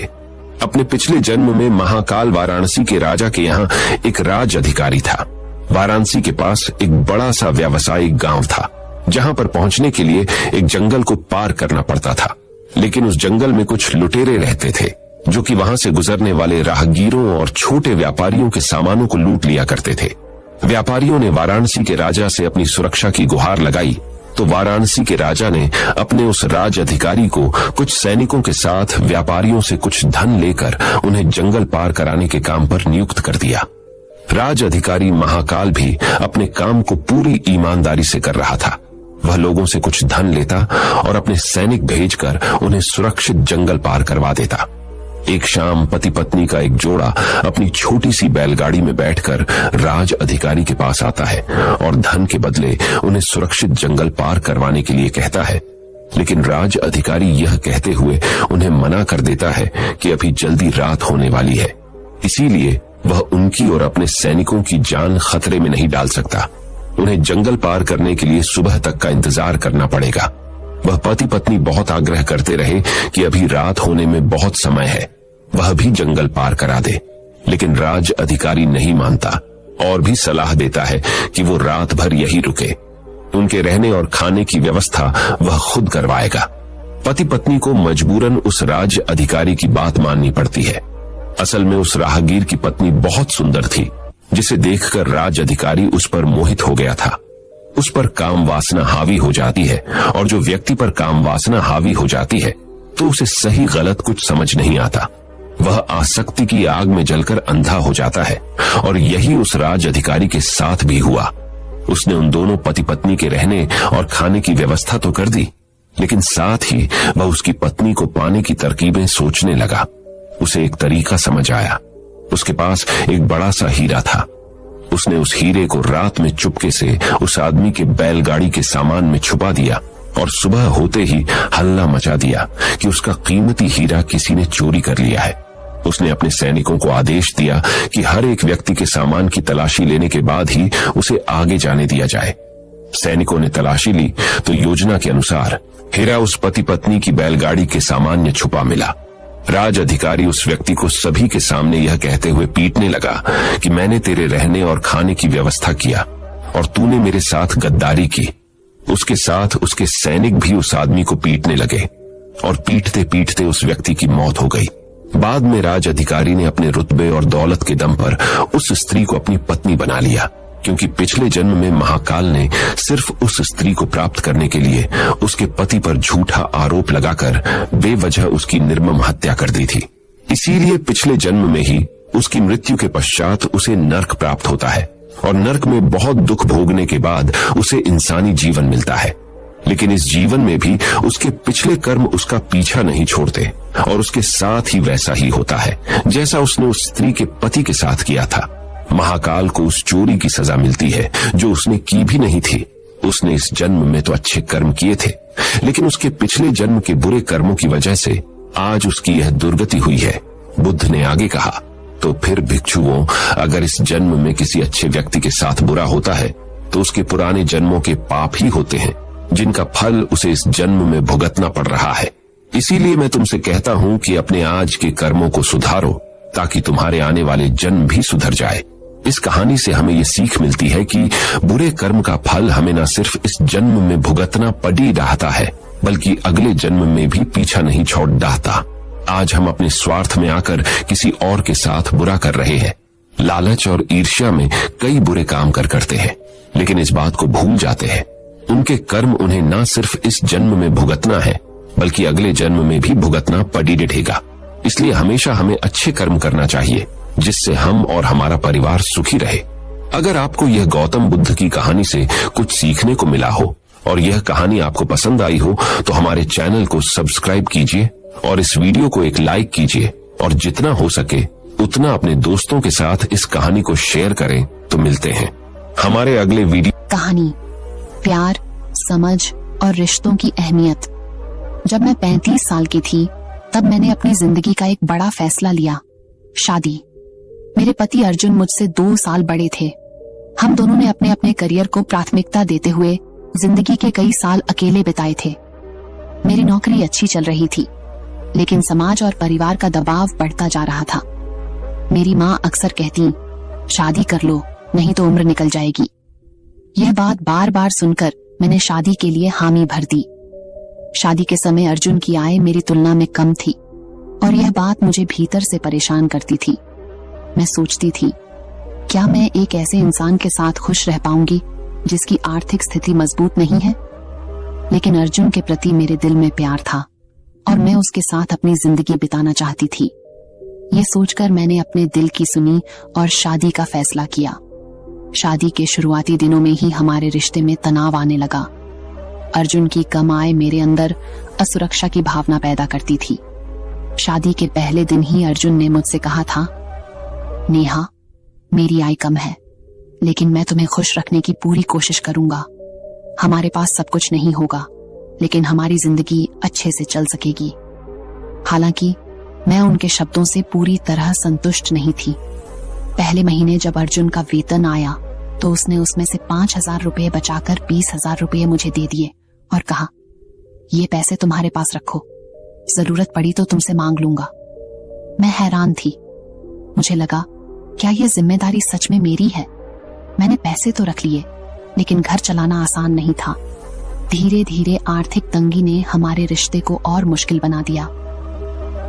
अपने पिछले जन्म में महाकाल वाराणसी के राजा के यहाँ एक राज अधिकारी था। वाराणसी के पास एक बड़ा सा व्यावसायिक गांव था, जहां पर पहुंचने के लिए एक जंगल को पार करना पड़ता था। लेकिन उस जंगल में कुछ लुटेरे रहते थे जो कि वहां से गुजरने वाले राहगीरों और छोटे व्यापारियों के सामानों को लूट लिया करते थे। व्यापारियों ने वाराणसी के राजा से अपनी सुरक्षा की गुहार लगाई तो वाराणसी के राजा ने अपने उस राज अधिकारी को कुछ सैनिकों के साथ व्यापारियों से कुछ धन लेकर उन्हें जंगल पार कराने के काम पर नियुक्त कर दिया। राज अधिकारी महाकाल भी अपने काम को पूरी ईमानदारी से कर रहा था। वह लोगों से कुछ धन लेता और अपने सैनिक भेजकर उन्हें सुरक्षित जंगल पार करवा देता। एक शाम पति पत्नी का एक जोड़ा अपनी छोटी सी बैलगाड़ी में बैठकर राज अधिकारी के पास आता है और धन के बदले उन्हें सुरक्षित जंगल पार करवाने के लिए कहता है। लेकिन राज अधिकारी यह कहते हुए उन्हें मना कर देता है कि अभी जल्दी रात होने वाली है, इसीलिए वह उनकी और अपने सैनिकों की जान खतरे में नहीं डाल सकता। उन्हें जंगल पार करने के लिए सुबह तक का इंतजार करना पड़ेगा। वह पति पत्नी बहुत आग्रह करते रहे कि अभी रात होने में बहुत समय है, वह भी जंगल पार करा दे, लेकिन राज अधिकारी नहीं मानता और भी सलाह देता है कि वो रात भर यही रुके। उनके रहने और खाने की व्यवस्था वह खुद करवाएगा। पति पत्नी को मजबूरन उस राज अधिकारी की बात माननी पड़ती है। असल में उस राहगीर की पत्नी बहुत सुंदर थी, जिसे देखकर राज अधिकारी उस पर मोहित हो गया था। उस पर काम वासना हावी हो जाती है और जो व्यक्ति पर काम वासना हावी हो जाती है तो उसे सही गलत कुछ समझ नहीं आता। वह आसक्ति की आग में जलकर अंधा हो जाता है और यही उस राज अधिकारी के साथ भी हुआ। उसने उन दोनों पति पत्नी के रहने और खाने की व्यवस्था तो कर दी, लेकिन साथ ही वह उसकी पत्नी को पाने की तरकीबें सोचने लगा। उसे एक तरीका समझ आया। उसके पास एक बड़ा सा हीरा था। उसने उस हीरे को रात में चुपके से उस आदमी के बैलगाड़ी के सामान में छुपा दिया और सुबह होते ही हल्ला मचा दिया कि उसका कीमती हीरा किसी ने चोरी कर लिया है। उसने अपने सैनिकों को आदेश दिया कि हर एक व्यक्ति के सामान की तलाशी लेने के बाद ही उसे आगे जाने दिया जाए। सैनिकों ने तलाशी ली तो योजना के अनुसार हीरा उस पति पत्नी की बैलगाड़ी के सामान में छुपा मिला। राज अधिकारी उस व्यक्ति को सभी के सामने यह कहते हुए पीटने लगा कि मैंने तेरे रहने और खाने की व्यवस्था किया और तूने मेरे साथ गद्दारी की। उसके साथ उसके सैनिक भी उस आदमी को पीटने लगे और पीटते पीटते उस व्यक्ति की मौत हो गई। बाद में राज अधिकारी ने अपने रुतबे और दौलत के दम पर उस स्त्री को अपनी पत्नी बना लिया, क्योंकि पिछले जन्म में महाकाल ने सिर्फ उस स्त्री को प्राप्त करने के लिए उसके पति पर झूठा आरोप लगाकर बेवजह उसकी निर्मम हत्या कर दी थी। इसीलिए पिछले जन्म में ही उसकी मृत्यु के पश्चात उसे नर्क प्राप्त होता है और नर्क में बहुत दुख भोगने के बाद उसे इंसानी जीवन मिलता है। लेकिन इस जीवन में भी उसके पिछले कर्म उसका पीछा नहीं छोड़ते और उसके साथ ही वैसा ही होता है जैसा उसने उस स्त्री के पति के साथ किया था। महाकाल को उस चोरी की सजा मिलती है जो उसने की भी नहीं थी। उसने इस जन्म में तो अच्छे कर्म किए थे, लेकिन उसके पिछले जन्म के बुरे कर्मों की वजह से आज उसकी यह दुर्गति हुई है। बुद्ध ने आगे कहा, तो फिर भिक्षुओं, अगर इस जन्म में किसी अच्छे व्यक्ति के साथ बुरा होता है तो उसके पुराने जन्मों के पाप ही होते हैं, जिनका फल उसे इस जन्म में भुगतना पड़ रहा है। इसीलिए मैं तुमसे कहता हूं कि अपने आज के कर्मों को सुधारो, ताकि तुम्हारे आने वाले जन्म भी सुधर जाए। इस कहानी से हमें ये सीख मिलती है कि बुरे कर्म का फल हमें न सिर्फ इस जन्म में भुगतना पड़ ही रहता है, बल्कि अगले जन्म में भी पीछा नहीं छोड़ डाहता। आज हम अपने स्वार्थ में आकर किसी और के साथ बुरा कर रहे हैं। लालच और ईर्ष्या में कई बुरे काम करते हैं, लेकिन इस बात को भूल जाते हैं उनके कर्म उन्हें न सिर्फ इस जन्म में भुगतना है, बल्कि अगले जन्म में भी भुगतना पड़ी रहेगा। इसलिए हमेशा हमें अच्छे कर्म करना चाहिए, जिससे हम और हमारा परिवार सुखी रहे। अगर आपको यह गौतम बुद्ध की कहानी से कुछ सीखने को मिला हो और यह कहानी आपको पसंद आई हो, तो हमारे चैनल को सब्सक्राइब कीजिए और इस वीडियो को एक लाइक कीजिए, और जितना हो सके उतना अपने दोस्तों के साथ इस कहानी को शेयर करें। तो मिलते हैं हमारे अगले वीडियो। कहानी प्यार, समझ और रिश्तों की अहमियत। जब मैं 35 साल की थी, तब मैंने अपनी जिंदगी का एक बड़ा फैसला लिया, शादी। मेरे पति अर्जुन मुझसे 2 साल बड़े थे। हम दोनों ने अपने अपने करियर को प्राथमिकता देते हुए जिंदगी के कई साल अकेले बिताए थे। मेरी नौकरी अच्छी चल रही थी, लेकिन समाज और परिवार का दबाव बढ़ता जा रहा था। मेरी माँ अक्सर कहती, शादी कर लो, नहीं तो उम्र निकल जाएगी। यह बात बार बार सुनकर मैंने शादी के लिए हामी भर दी। शादी के समय अर्जुन की आय मेरी तुलना में कम थी, और यह बात मुझे भीतर से परेशान करती थी। मैं सोचती थी, क्या मैं एक ऐसे इंसान के साथ खुश रह पाऊंगी जिसकी आर्थिक स्थिति मजबूत नहीं है? लेकिन अर्जुन के प्रति मेरे दिल में प्यार था, और मैं उसके साथ अपनी जिंदगी बिताना चाहती थी। ये सोचकर मैंने अपने दिल की सुनी और शादी का फैसला किया। शादी के शुरुआती दिनों में ही हमारे रिश्ते में तनाव आने लगा। अर्जुन की कम आय मेरे अंदर असुरक्षा की भावना पैदा करती थी। शादी के पहले दिन ही अर्जुन ने मुझसे कहा था, नेहा, मेरी आय कम है, लेकिन मैं तुम्हें खुश रखने की पूरी कोशिश करूंगा। हमारे पास सब कुछ नहीं होगा, लेकिन हमारी जिंदगी अच्छे से चल सकेगी। हालांकि मैं उनके शब्दों से पूरी तरह संतुष्ट नहीं थी। पहले महीने जब अर्जुन का वेतन आया, तो उसने उसमें से 5,000 रुपए बचाकर 20,000 रुपए मुझे दे दिए और कहा, ये पैसे तुम्हारे पास रखो, जरूरत पड़ी तो तुमसे मांग लूंगा। मैं हैरान थी। मुझे लगा, क्या यह जिम्मेदारी सच में मेरी है? मैंने पैसे तो रख लिए, लेकिन घर चलाना आसान नहीं था। धीरे धीरे आर्थिक तंगी ने हमारे रिश्ते को और मुश्किल बना दिया।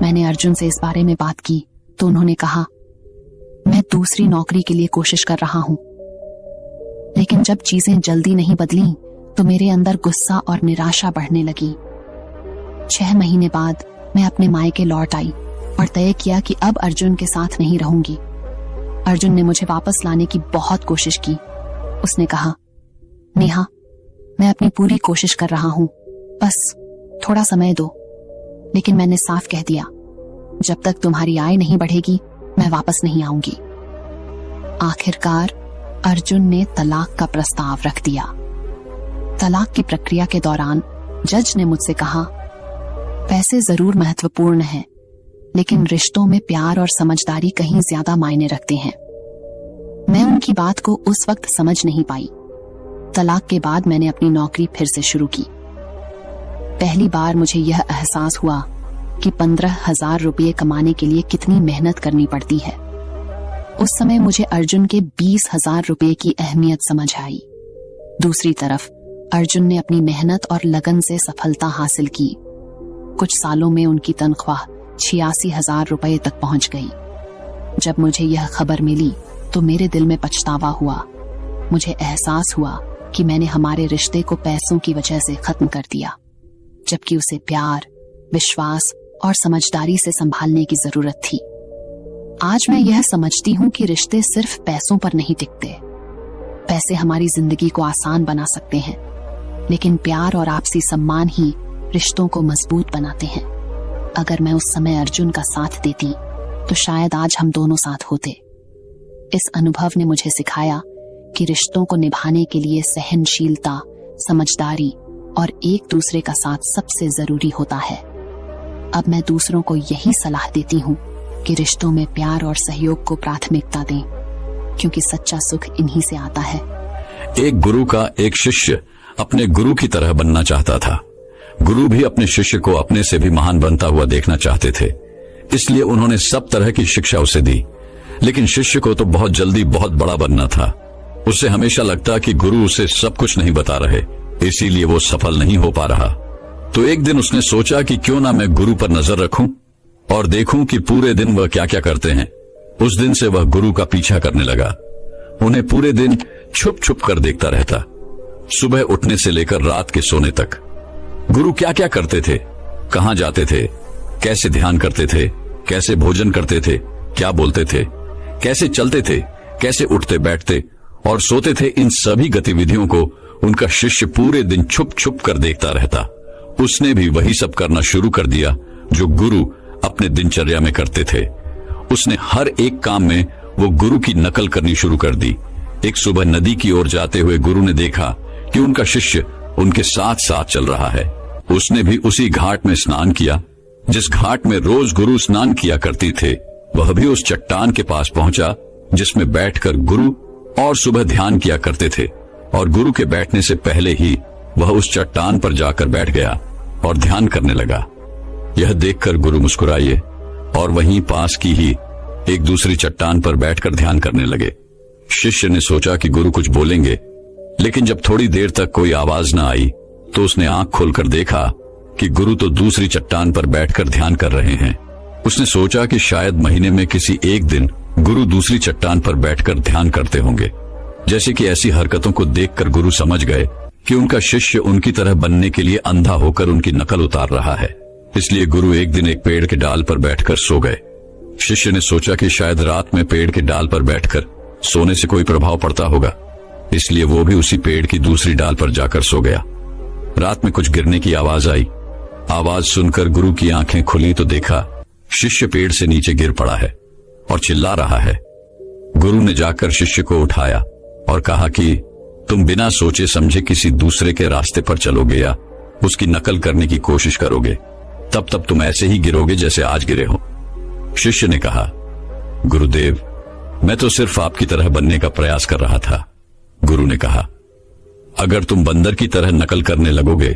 मैंने अर्जुन से इस बारे में बात की तो उन्होंने कहा, मैं दूसरी नौकरी के लिए कोशिश कर रहा हूं। लेकिन जब चीजें जल्दी नहीं बदली तो मेरे अंदर गुस्सा और निराशा बढ़ने लगी। 6 महीने बाद मैं अपने मायके लौट आई और तय किया कि अब अर्जुन के साथ नहीं रहूंगी। अर्जुन ने मुझे वापस लाने की बहुत कोशिश की। उसने कहा, नेहा, मैं अपनी पूरी कोशिश कर रहा हूं, बस थोड़ा समय दो। लेकिन मैंने साफ कह दिया, जब तक तुम्हारी आय नहीं बढ़ेगी, मैं वापस नहीं आऊंगी। आखिरकार अर्जुन ने तलाक का प्रस्ताव रख दिया। तलाक की प्रक्रिया के दौरान जज ने मुझसे कहा, पैसे जरूर महत्वपूर्ण हैं, लेकिन रिश्तों में प्यार और समझदारी कहीं ज्यादा मायने रखते हैं। मैं उनकी बात को उस वक्त समझ नहीं पाई। तलाक के बाद मैंने अपनी नौकरी फिर से शुरू की। पहली बार मुझे यह एहसास हुआ कि 15,000 रुपये कमाने के लिए कितनी मेहनत करनी पड़ती है। उस समय मुझे अर्जुन के 20,000 रुपये की अहमियत समझ आई। दूसरी तरफ अर्जुन ने अपनी मेहनत और लगन से सफलता हासिल की। कुछ सालों में उनकी तनख्वाह 86,000 रुपये तक पहुंच गई। जब मुझे यह खबर मिली तो मेरे दिल में पछतावा हुआ। मुझे एहसास हुआ कि मैंने हमारे रिश्ते को पैसों की वजह से खत्म कर दिया, जबकि उसे प्यार, विश्वास और समझदारी से संभालने की जरूरत थी। आज मैं यह समझती हूँ कि रिश्ते सिर्फ पैसों पर नहीं टिकते। पैसे हमारी जिंदगी को आसान बना सकते हैं, लेकिन प्यार और आपसी सम्मान ही रिश्तों को मजबूत बनाते हैं। अगर मैं उस समय अर्जुन का साथ देती तो शायद आज हम दोनों साथ होते। इस अनुभव ने मुझे सिखाया कि रिश्तों को निभाने के लिए सहनशीलता, समझदारी और एक दूसरे का साथ सबसे जरूरी होता है। अब मैं दूसरों को यही सलाह देती हूँ कि रिश्तों में प्यार और सहयोग को प्राथमिकता दें, क्योंकि सच्चा सुख इन्हीं से आता है। एक गुरु का एक शिष्य अपने गुरु की तरह बनना चाहता था। गुरु भी अपने शिष्य को अपने से भी महान बनता हुआ देखना चाहते थे, इसलिए उन्होंने सब तरह की शिक्षा उसे दी। लेकिन शिष्य को तो बहुत जल्दी बहुत बड़ा बनना था। उसे हमेशा लगता कि गुरु उसे सब कुछ नहीं बता रहे, इसीलिए वो सफल नहीं हो पा रहा। तो एक दिन उसने सोचा कि क्यों ना मैं गुरु पर नजर रखूं और देखूं कि पूरे दिन वह क्या क्या करते हैं। उस दिन से वह गुरु का पीछा करने लगा। उन्हें पूरे दिन छुप छुप कर देखता रहता, सुबह उठने से लेकर रात के सोने तक। गुरु क्या क्या करते थे, कहां जाते थे, कैसे ध्यान करते थे, कैसे भोजन करते थे, क्या बोलते थे, कैसे चलते थे, कैसे उठते बैठते और सोते थे, इन सभी गतिविधियों को उनका शिष्य पूरे दिन छुप छुप कर देखता रहता। उसने भी वही सब करना शुरू कर दिया जो गुरु अपने दिनचर्या में करते थे। उसने हर एक काम में वो गुरु की नकल करनी शुरू कर दी। एक सुबह नदी की ओर जाते हुए गुरु ने देखा कि उनका शिष्य उनके साथ साथ चल रहा है। उसने भी उसी घाट में स्नान किया जिस घाट में रोज गुरु स्नान किया करती थे। वह भी उस चट्टान के पास पहुंचा जिसमें बैठकर गुरु और सुबह ध्यान किया करते थे, और गुरु के बैठने से पहले ही वह उस चट्टान पर जाकर बैठ गया और ध्यान करने लगा। यह देखकर गुरु मुस्कुराए और वहीं पास की ही एक दूसरी चट्टान पर बैठकर ध्यान करने लगे। शिष्य ने सोचा कि गुरु कुछ बोलेंगे, लेकिन जब थोड़ी देर तक कोई आवाज न आई तो उसने आंख खोलकर देखा कि गुरु तो दूसरी चट्टान पर बैठकर ध्यान कर रहे हैं। उसने सोचा कि शायद महीने में किसी एक दिन गुरु दूसरी चट्टान पर बैठकर ध्यान करते होंगे। जैसे कि ऐसी हरकतों को देखकर गुरु समझ गए कि उनका शिष्य उनकी तरह बनने के लिए अंधा होकर उनकी नकल उतार रहा है। इसलिए गुरु एक दिन एक पेड़ के डाल पर बैठकर सो गए। शिष्य ने सोचा कि शायद रात में पेड़ के डाल पर बैठकर सोने से कोई प्रभाव पड़ता होगा, इसलिए वो भी उसी पेड़ की दूसरी डाल पर जाकर सो गया। रात में कुछ गिरने की आवाज आई। आवाज सुनकर गुरु की आंखें खुली तो देखा शिष्य पेड़ से नीचे गिर पड़ा है और चिल्ला रहा है। गुरु ने जाकर शिष्य को उठाया और कहा कि तुम बिना सोचे समझे किसी दूसरे के रास्ते पर चलोगे या उसकी नकल करने की कोशिश करोगे, तब तुम ऐसे ही गिरोगे जैसे आज गिरे हो। शिष्य ने कहा, गुरुदेव, मैं तो सिर्फ आपकी तरह बनने का प्रयास कर रहा था। गुरु ने कहा, अगर तुम बंदर की तरह नकल करने लगोगे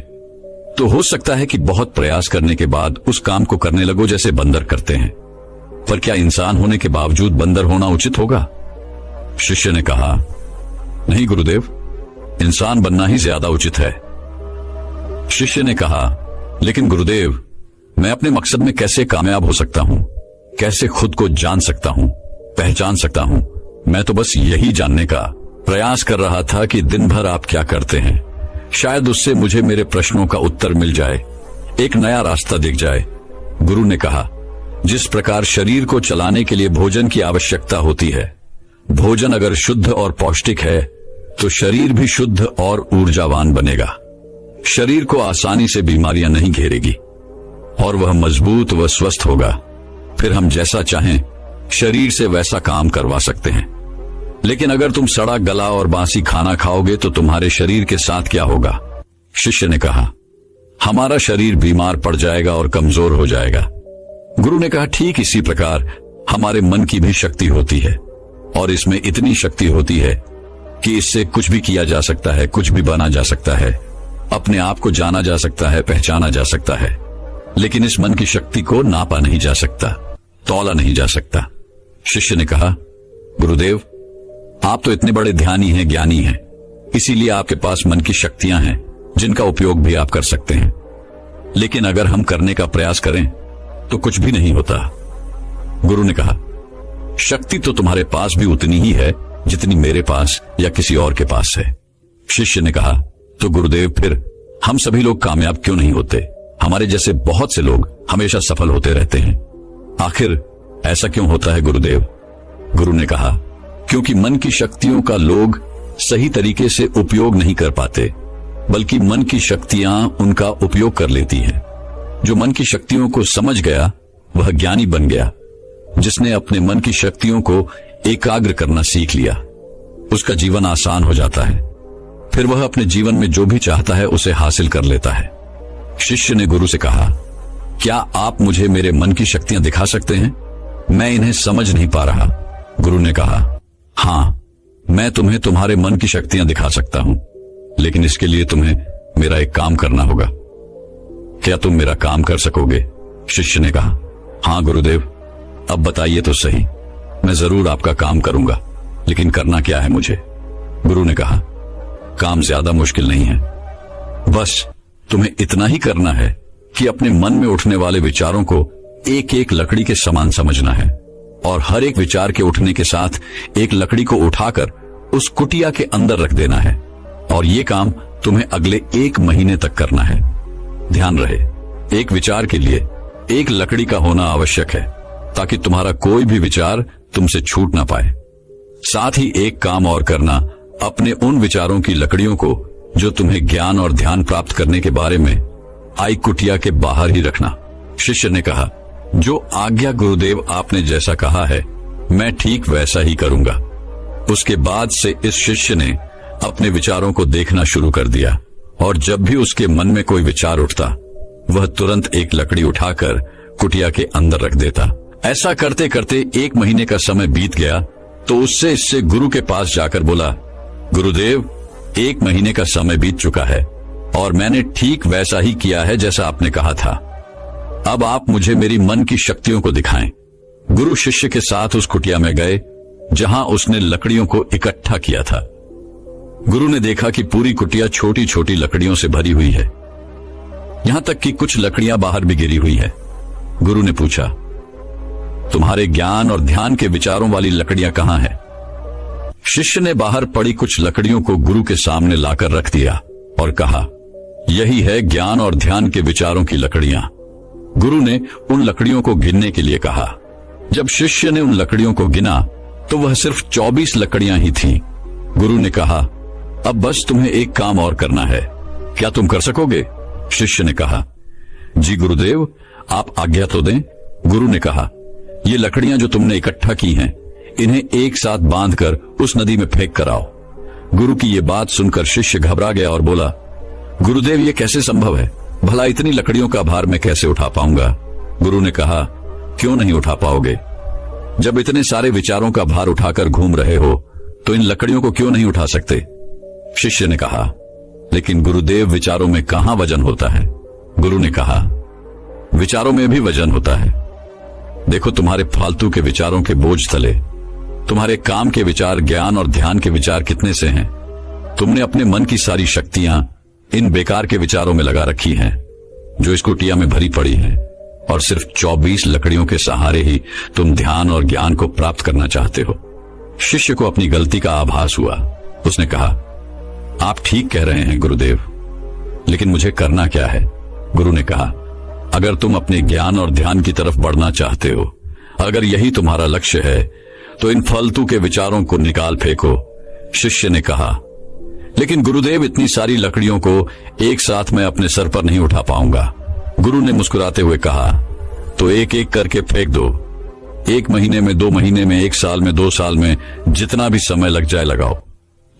तो हो सकता है कि बहुत प्रयास करने के बाद उस काम को करने लगो जैसे बंदर करते हैं, पर क्या इंसान होने के बावजूद बंदर होना उचित होगा? शिष्य ने कहा, नहीं गुरुदेव, इंसान बनना ही ज्यादा उचित है। शिष्य ने कहा, लेकिन गुरुदेव, मैं अपने मकसद में कैसे कामयाब हो सकता हूं, कैसे खुद को जान सकता हूं, पहचान सकता हूं? मैं तो बस यही जानने का प्रयास कर रहा था कि दिन भर आप क्या करते हैं। शायद उससे मुझे मेरे प्रश्नों का उत्तर मिल जाए, एक नया रास्ता दिख जाए। गुरु ने कहा, जिस प्रकार शरीर को चलाने के लिए भोजन की आवश्यकता होती है, भोजन अगर शुद्ध और पौष्टिक है तो शरीर भी शुद्ध और ऊर्जावान बनेगा। शरीर को आसानी से बीमारियां नहीं घेरेगी और वह मजबूत व स्वस्थ होगा। फिर हम जैसा चाहें शरीर से वैसा काम करवा सकते हैं। लेकिन अगर तुम सड़ा गला और बासी खाना खाओगे तो तुम्हारे शरीर के साथ क्या होगा? शिष्य ने कहा, हमारा शरीर बीमार पड़ जाएगा और कमजोर हो जाएगा। गुरु ने कहा, ठीक इसी प्रकार हमारे मन की भी शक्ति होती है और इसमें इतनी शक्ति होती है कि इससे कुछ भी किया जा सकता है, कुछ भी बना जा सकता है, अपने आप को जाना जा सकता है, पहचाना जा सकता है। लेकिन इस मन की शक्ति को नापा नहीं जा सकता, तौला नहीं जा सकता। शिष्य ने कहा, गुरुदेव, आप तो इतने बड़े ध्यानी हैं, ज्ञानी हैं, इसीलिए आपके पास मन की शक्तियां हैं जिनका उपयोग भी आप कर सकते हैं। लेकिन अगर हम करने का प्रयास करें तो कुछ भी नहीं होता। गुरु ने कहा, शक्ति तो तुम्हारे पास भी उतनी ही है जितनी मेरे पास या किसी और के पास है। शिष्य ने कहा, तो गुरुदेव, फिर हम सभी लोग कामयाब क्यों नहीं होते? हमारे जैसे बहुत से लोग हमेशा सफल होते रहते हैं। आखिर ऐसा क्यों होता है गुरुदेव? गुरु ने कहा, क्योंकि मन की शक्तियों का लोग सही तरीके से उपयोग नहीं कर पाते, बल्कि मन की शक्तियां उनका उपयोग कर लेती हैं। जो मन की शक्तियों को समझ गया वह ज्ञानी बन गया। जिसने अपने मन की शक्तियों को एकाग्र करना सीख लिया, उसका जीवन आसान हो जाता है। फिर वह अपने जीवन में जो भी चाहता है उसे हासिल कर लेता है। शिष्य ने गुरु से कहा, क्या आप मुझे मेरे मन की शक्तियां दिखा सकते हैं? मैं इन्हें समझ नहीं पा रहा। गुरु ने कहा, हाँ, मैं तुम्हें तुम्हारे मन की शक्तियां दिखा सकता हूं, लेकिन इसके लिए तुम्हें मेरा एक काम करना होगा। क्या तुम मेरा काम कर सकोगे? शिष्य ने कहा, हाँ गुरुदेव, अब बताइए तो सही, मैं जरूर आपका काम करूंगा, लेकिन करना क्या है मुझे? गुरु ने कहा, काम ज्यादा मुश्किल नहीं है, बस तुम्हें इतना ही करना है कि अपने मन में उठने वाले विचारों को एक एक लकड़ी के समान समझना है, और हर एक विचार के उठने के साथ एक लकड़ी को उठाकर उस कुटिया के अंदर रख देना है, और ये काम तुम्हें अगले 1 महीने तक करना है। ध्यान रहे, एक विचार के लिए एक लकड़ी का होना आवश्यक है, ताकि तुम्हारा कोई भी विचार तुमसे छूट ना पाए। साथ ही एक काम और करना, अपने उन विचारों की लकड़ियों को जो तुम्हें ज्ञान और ध्यान प्राप्त करने के बारे में आई कुटिया के बाहर ही रखना। शिष्य ने कहा, जो आज्ञा गुरुदेव, आपने जैसा कहा है मैं ठीक वैसा ही करूंगा। उसके बाद से इस शिष्य ने अपने विचारों को देखना शुरू कर दिया, और जब भी उसके मन में कोई विचार उठता वह तुरंत एक लकड़ी उठाकर कुटिया के अंदर रख देता। ऐसा करते करते 1 महीने का समय बीत गया तो इससे गुरु के पास जाकर बोला, गुरुदेव, 1 महीने का समय बीत चुका है और मैंने ठीक वैसा ही किया है जैसा आपने कहा था। अब आप मुझे मेरी मन की शक्तियों को दिखाएं। गुरु शिष्य के साथ उस कुटिया में गए जहां उसने लकड़ियों को इकट्ठा किया था। गुरु ने देखा कि पूरी कुटिया छोटी छोटी लकड़ियों से भरी हुई है, यहां तक कि कुछ लकड़ियां बाहर भी गिरी हुई है। गुरु ने पूछा, तुम्हारे ज्ञान और ध्यान के विचारों वाली लकड़ियां कहां है? शिष्य ने बाहर पड़ी कुछ लकड़ियों को गुरु के सामने लाकर रख दिया और कहा, यही है ज्ञान और ध्यान के विचारों की लकड़ियां। गुरु ने उन लकड़ियों को गिनने के लिए कहा। जब शिष्य ने उन लकड़ियों को गिना तो वह सिर्फ 24 लकड़ियां ही थीं। गुरु ने कहा, अब बस तुम्हें एक काम और करना है, क्या तुम कर सकोगे? शिष्य ने कहा, जी गुरुदेव, आप आज्ञा तो दें। गुरु ने कहा, ये लकड़ियां जो तुमने इकट्ठा की हैं, इन्हें एक साथ बांधकर उस नदी में फेंक कर आओ। गुरु की ये बात सुनकर शिष्य घबरा गया और बोला, गुरुदेव, ये कैसे संभव है? भला इतनी लकड़ियों का भार मैं कैसे उठा पाऊंगा? गुरु ने कहा, क्यों नहीं उठा पाओगे? जब इतने सारे विचारों का भार उठाकर घूम रहे हो तो इन लकड़ियों को क्यों नहीं उठा सकते? शिष्य ने कहा, लेकिन गुरुदेव, विचारों में कहां वजन होता है? गुरु ने कहा, विचारों में भी वजन होता है। देखो, तुम्हारे फालतू के विचारों के बोझ तले तुम्हारे काम के विचार, ज्ञान और ध्यान के विचार कितने से हैं? तुमने अपने मन की सारी शक्तियां इन बेकार के विचारों में लगा रखी हैं जो इस कुटिया में भरी पड़ी हैं, और सिर्फ 24 लकड़ियों के सहारे ही तुम ध्यान और ज्ञान को प्राप्त करना चाहते हो। शिष्य को अपनी गलती का आभास हुआ। उसने कहा, आप ठीक कह रहे हैं गुरुदेव, लेकिन मुझे करना क्या है? गुरु ने कहा, अगर तुम अपने ज्ञान और ध्यान की तरफ बढ़ना चाहते हो, अगर यही तुम्हारा लक्ष्य है, तो इन फालतू के विचारों को निकाल फेंको। शिष्य ने कहा, लेकिन गुरुदेव, इतनी सारी लकड़ियों को एक साथ मैं अपने सर पर नहीं उठा पाऊंगा। गुरु ने मुस्कुराते हुए कहा, तो एक एक करके फेंक दो। 1 महीने में, 2 महीने में, 1 साल में, 2 साल में, जितना भी समय लग जाए लगाओ,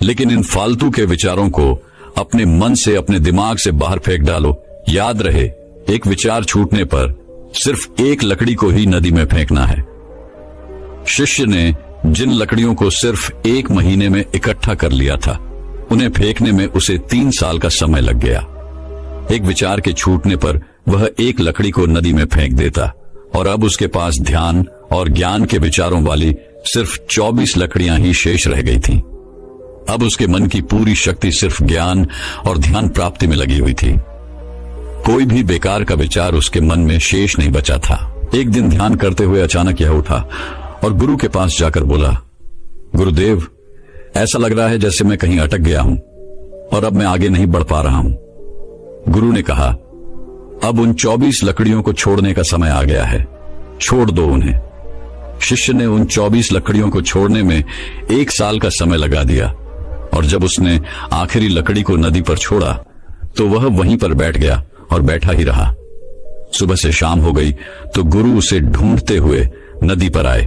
लेकिन इन फालतू के विचारों को अपने मन से, अपने दिमाग से बाहर फेंक डालो। याद रहे, एक विचार छूटने पर सिर्फ एक लकड़ी को ही नदी में फेंकना है। शिष्य ने जिन लकड़ियों को सिर्फ 1 महीने में इकट्ठा कर लिया था, उन्हें फेंकने में उसे 3 साल का समय लग गया। एक विचार के छूटने पर वह एक लकड़ी को नदी में फेंक देता, और अब उसके पास ध्यान और ज्ञान के विचारों वाली सिर्फ 24 लकड़ियां ही शेष रह गई थीं। अब उसके मन की पूरी शक्ति सिर्फ ज्ञान और ध्यान प्राप्ति में लगी हुई थी। कोई भी बेकार का विचार उसके मन में शेष नहीं बचा था। एक दिन ध्यान करते हुए अचानक यह उठा और गुरु के पास जाकर बोला, गुरुदेव, ऐसा लग रहा है जैसे मैं कहीं अटक गया हूं और अब मैं आगे नहीं बढ़ पा रहा हूं। गुरु ने कहा, अब उन 24 लकड़ियों को छोड़ने का समय आ गया है, छोड़ दो उन्हें। शिष्य ने उन 24 लकड़ियों को छोड़ने में 1 साल का समय लगा दिया, और जब उसने आखिरी लकड़ी को नदी पर छोड़ा तो वह वहीं पर बैठ गया और बैठा ही रहा। सुबह से शाम हो गई तो गुरु उसे ढूंढते हुए नदी पर आए।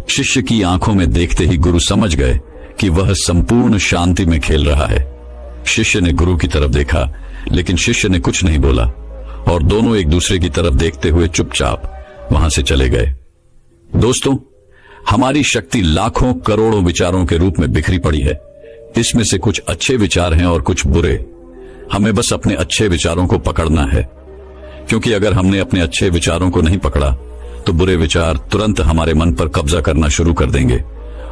शिष्य की आंखों में देखते ही गुरु समझ गए कि वह संपूर्ण शांति में खेल रहा है। शिष्य ने गुरु की तरफ देखा, लेकिन शिष्य ने कुछ नहीं बोला और दोनों एक दूसरे की तरफ देखते हुए चुपचाप वहां से चले गए। दोस्तों, हमारी शक्ति लाखों करोड़ों विचारों के रूप में बिखरी पड़ी है। इसमें से कुछ अच्छे विचार हैं और कुछ बुरे। हमें बस अपने अच्छे विचारों को पकड़ना है, क्योंकि अगर हमने अपने अच्छे विचारों को नहीं पकड़ा तो बुरे विचार तुरंत हमारे मन पर कब्जा करना शुरू कर देंगे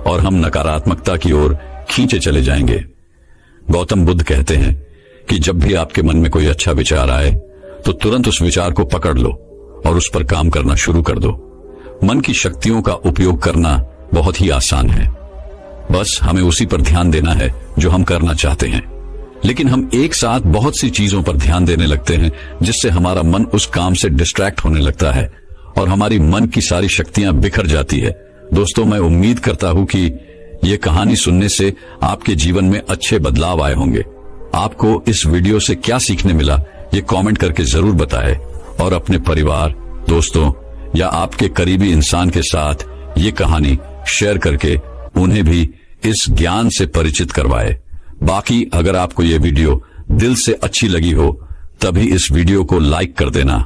और हम नकारात्मकता की ओर खींचे चले जाएंगे। गौतम बुद्ध कहते हैं कि जब भी आपके मन में कोई अच्छा विचार आए तो तुरंत उस विचार को पकड़ लो और उस पर काम करना शुरू कर दो। मन की शक्तियों का उपयोग करना बहुत ही आसान है। बस हमें उसी पर ध्यान देना है जो हम करना चाहते हैं। लेकिन हम एक साथ बहुत सी चीजों पर ध्यान देने लगते हैं, जिससे हमारा मन उस काम से डिस्ट्रैक्ट होने लगता है और हमारी मन की सारी शक्तियां बिखर जाती है। दोस्तों, मैं उम्मीद करता हूं कि ये कहानी सुनने से आपके जीवन में अच्छे बदलाव आए होंगे। आपको इस वीडियो से क्या सीखने मिला, ये कमेंट करके जरूर बताएं और अपने परिवार, दोस्तों या आपके करीबी इंसान के साथ ये कहानी शेयर करके उन्हें भी इस ज्ञान से परिचित करवाएं। बाकी अगर आपको ये वीडियो दिल से अच्छी लगी हो तभी इस वीडियो को लाइक कर देना,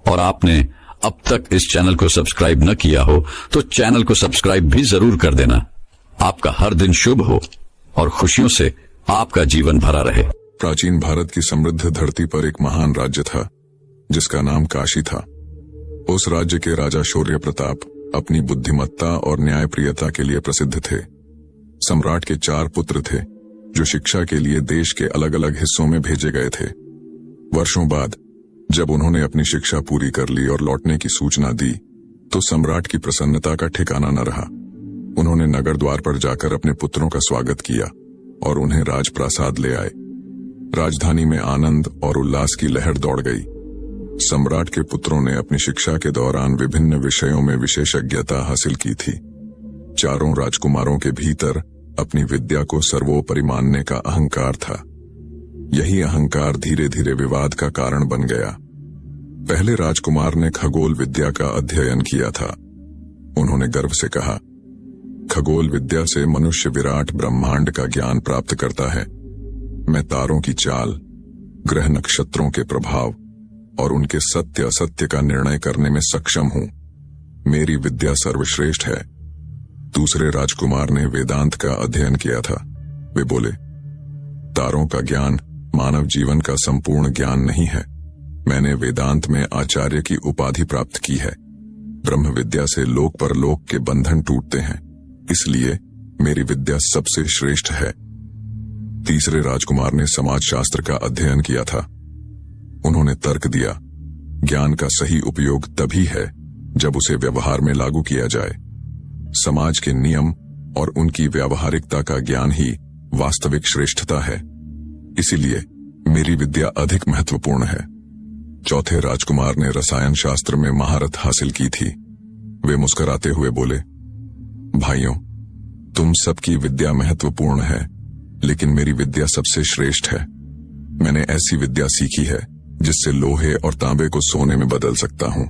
और आपने अब तक इस चैनल को सब्सक्राइब न किया हो तो चैनल को सब्सक्राइब भी जरूर कर देना। आपका हर दिन शुभ हो और खुशियों से आपका जीवन भरा रहे। प्राचीन भारत की समृद्ध धरती पर एक महान राज्य था जिसका नाम काशी था। उस राज्य के राजा शौर्य प्रताप अपनी बुद्धिमत्ता और न्यायप्रियता के लिए प्रसिद्ध थे। सम्राट के 4 पुत्र थे जो शिक्षा के लिए देश के अलग अलग हिस्सों में भेजे गए थे। वर्षों बाद जब उन्होंने अपनी शिक्षा पूरी कर ली और लौटने की सूचना दी तो सम्राट की प्रसन्नता का ठिकाना न रहा। उन्होंने नगर द्वार पर जाकर अपने पुत्रों का स्वागत किया और उन्हें राजप्रासाद ले आए। राजधानी में आनंद और उल्लास की लहर दौड़ गई। सम्राट के पुत्रों ने अपनी शिक्षा के दौरान विभिन्न विषयों में विशेषज्ञता हासिल की थी। चारों राजकुमारों के भीतर अपनी विद्या को सर्वोपरि मानने का अहंकार था। यही अहंकार धीरे धीरे विवाद का कारण बन गया। पहले राजकुमार ने खगोल विद्या का अध्ययन किया था। उन्होंने गर्व से कहा, खगोल विद्या से मनुष्य विराट ब्रह्मांड का ज्ञान प्राप्त करता है। मैं तारों की चाल, ग्रह नक्षत्रों के प्रभाव और उनके सत्य असत्य का निर्णय करने में सक्षम हूं। मेरी विद्या सर्वश्रेष्ठ है। दूसरे राजकुमार ने वेदांत का अध्ययन किया था। वे बोले, तारों का ज्ञान मानव जीवन का संपूर्ण ज्ञान नहीं है। मैंने वेदांत में आचार्य की उपाधि प्राप्त की है। ब्रह्म विद्या से लोक परलोक के बंधन टूटते हैं, इसलिए मेरी विद्या सबसे श्रेष्ठ है। तीसरे राजकुमार ने समाजशास्त्र का अध्ययन किया था। उन्होंने तर्क दिया, ज्ञान का सही उपयोग तभी है जब उसे व्यवहार में लागू किया जाए। समाज के नियम और उनकी व्यावहारिकता का ज्ञान ही वास्तविक श्रेष्ठता है, इसीलिए मेरी विद्या अधिक महत्वपूर्ण है। चौथे राजकुमार ने रसायन शास्त्र में महारत हासिल की थी। वे मुस्कुराते हुए बोले, भाइयों, तुम सबकी विद्या महत्वपूर्ण है, लेकिन मेरी विद्या सबसे श्रेष्ठ है। मैंने ऐसी विद्या सीखी है जिससे लोहे और तांबे को सोने में बदल सकता हूं।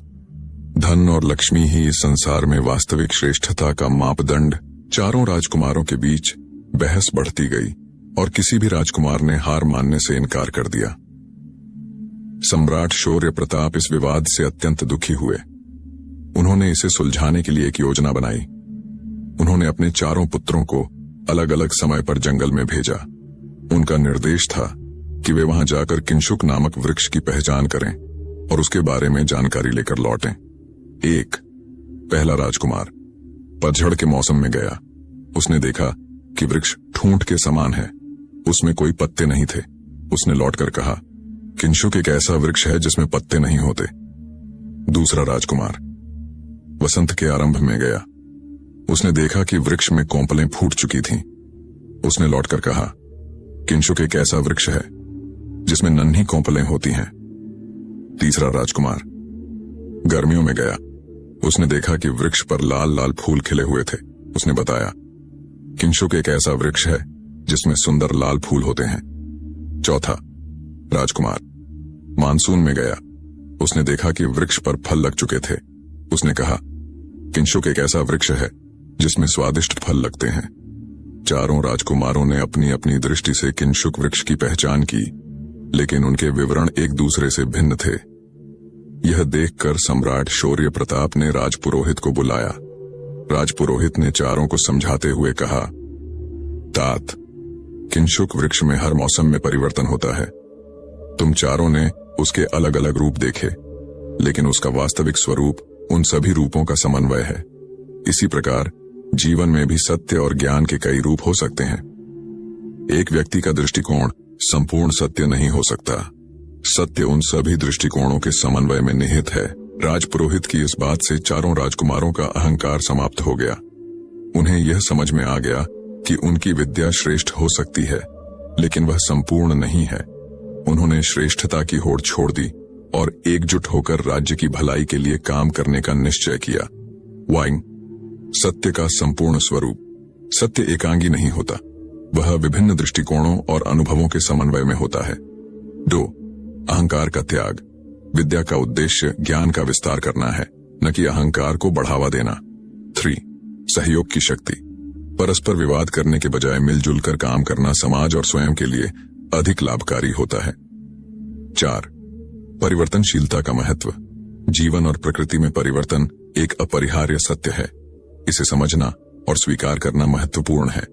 धन और लक्ष्मी ही इस संसार में वास्तविक श्रेष्ठता का मापदंड। चारों राजकुमारों के बीच बहस बढ़ती गई और किसी भी राजकुमार ने हार मानने से इनकार कर दिया। सम्राट शौर्य प्रताप इस विवाद से अत्यंत दुखी हुए। उन्होंने इसे सुलझाने के लिए एक योजना बनाई। उन्होंने अपने चारों पुत्रों को अलग अलग समय पर जंगल में भेजा। उनका निर्देश था कि वे वहां जाकर किंशुक नामक वृक्ष की पहचान करें और उसके बारे में जानकारी लेकर लौटें। पहला राजकुमार पतझड़ के मौसम में गया। उसने देखा कि वृक्ष ठूंठ के समान है, उसमें कोई पत्ते नहीं थे। उसने लौटकर कहा, किंशुक एक ऐसा वृक्ष है जिसमें पत्ते नहीं होते। दूसरा राजकुमार वसंत के आरंभ में गया। उसने देखा कि वृक्ष में कोंपलें फूट चुकी थीं। उसने लौटकर कहा, किंशुक एक ऐसा वृक्ष है जिसमें नन्ही कोंपलें होती हैं। तीसरा राजकुमार गर्मियों में गया। उसने देखा कि वृक्ष पर लाल लाल फूल खिले हुए थे। उसने बताया, किंशुक एक ऐसा वृक्ष है जिसमें सुंदर लाल फूल होते हैं। चौथा राजकुमार मानसून में गया। उसने देखा कि वृक्ष पर फल लग चुके थे। उसने कहा, किंशुक एक ऐसा वृक्ष है जिसमें स्वादिष्ट फल लगते हैं। चारों राजकुमारों ने अपनी अपनी दृष्टि से किंशुक वृक्ष की पहचान की, लेकिन उनके विवरण एक दूसरे से भिन्न थे। यह देखकर सम्राट शौर्य प्रताप ने राजपुरोहित को बुलाया। राजपुरोहित ने चारों को समझाते हुए कहा, तात, किंशुक वृक्ष में हर मौसम में परिवर्तन होता है। तुम चारों ने उसके अलग अलग रूप देखे, लेकिन उसका वास्तविक स्वरूप उन सभी रूपों का समन्वय है। इसी प्रकार जीवन में भी सत्य और ज्ञान के कई रूप हो सकते हैं। एक व्यक्ति का दृष्टिकोण संपूर्ण सत्य नहीं हो सकता। सत्य उन सभी दृष्टिकोणों के समन्वय में निहित है। राजपुरोहित की इस बात से चारों राजकुमारों का अहंकार समाप्त हो गया। उन्हें यह समझ में आ गया कि उनकी विद्या श्रेष्ठ हो सकती है, लेकिन वह संपूर्ण नहीं है। उन्होंने श्रेष्ठता की होड़ छोड़ दी और एकजुट होकर राज्य की भलाई के लिए काम करने का निश्चय किया। वाइंग, सत्य का संपूर्ण स्वरूप। सत्य एकांगी नहीं होता, वह विभिन्न दृष्टिकोणों और अनुभवों के समन्वय में होता है। 2. अहंकार का त्याग। विद्या का उद्देश्य ज्ञान का विस्तार करना है, न कि अहंकार को बढ़ावा देना। 3. सहयोग की शक्ति। परस्पर विवाद करने के बजाय मिलजुल कर काम करना समाज और स्वयं के लिए अधिक लाभकारी होता है। 4. परिवर्तनशीलता का महत्व। जीवन और प्रकृति में परिवर्तन एक अपरिहार्य सत्य है। इसे समझना और स्वीकार करना महत्वपूर्ण है।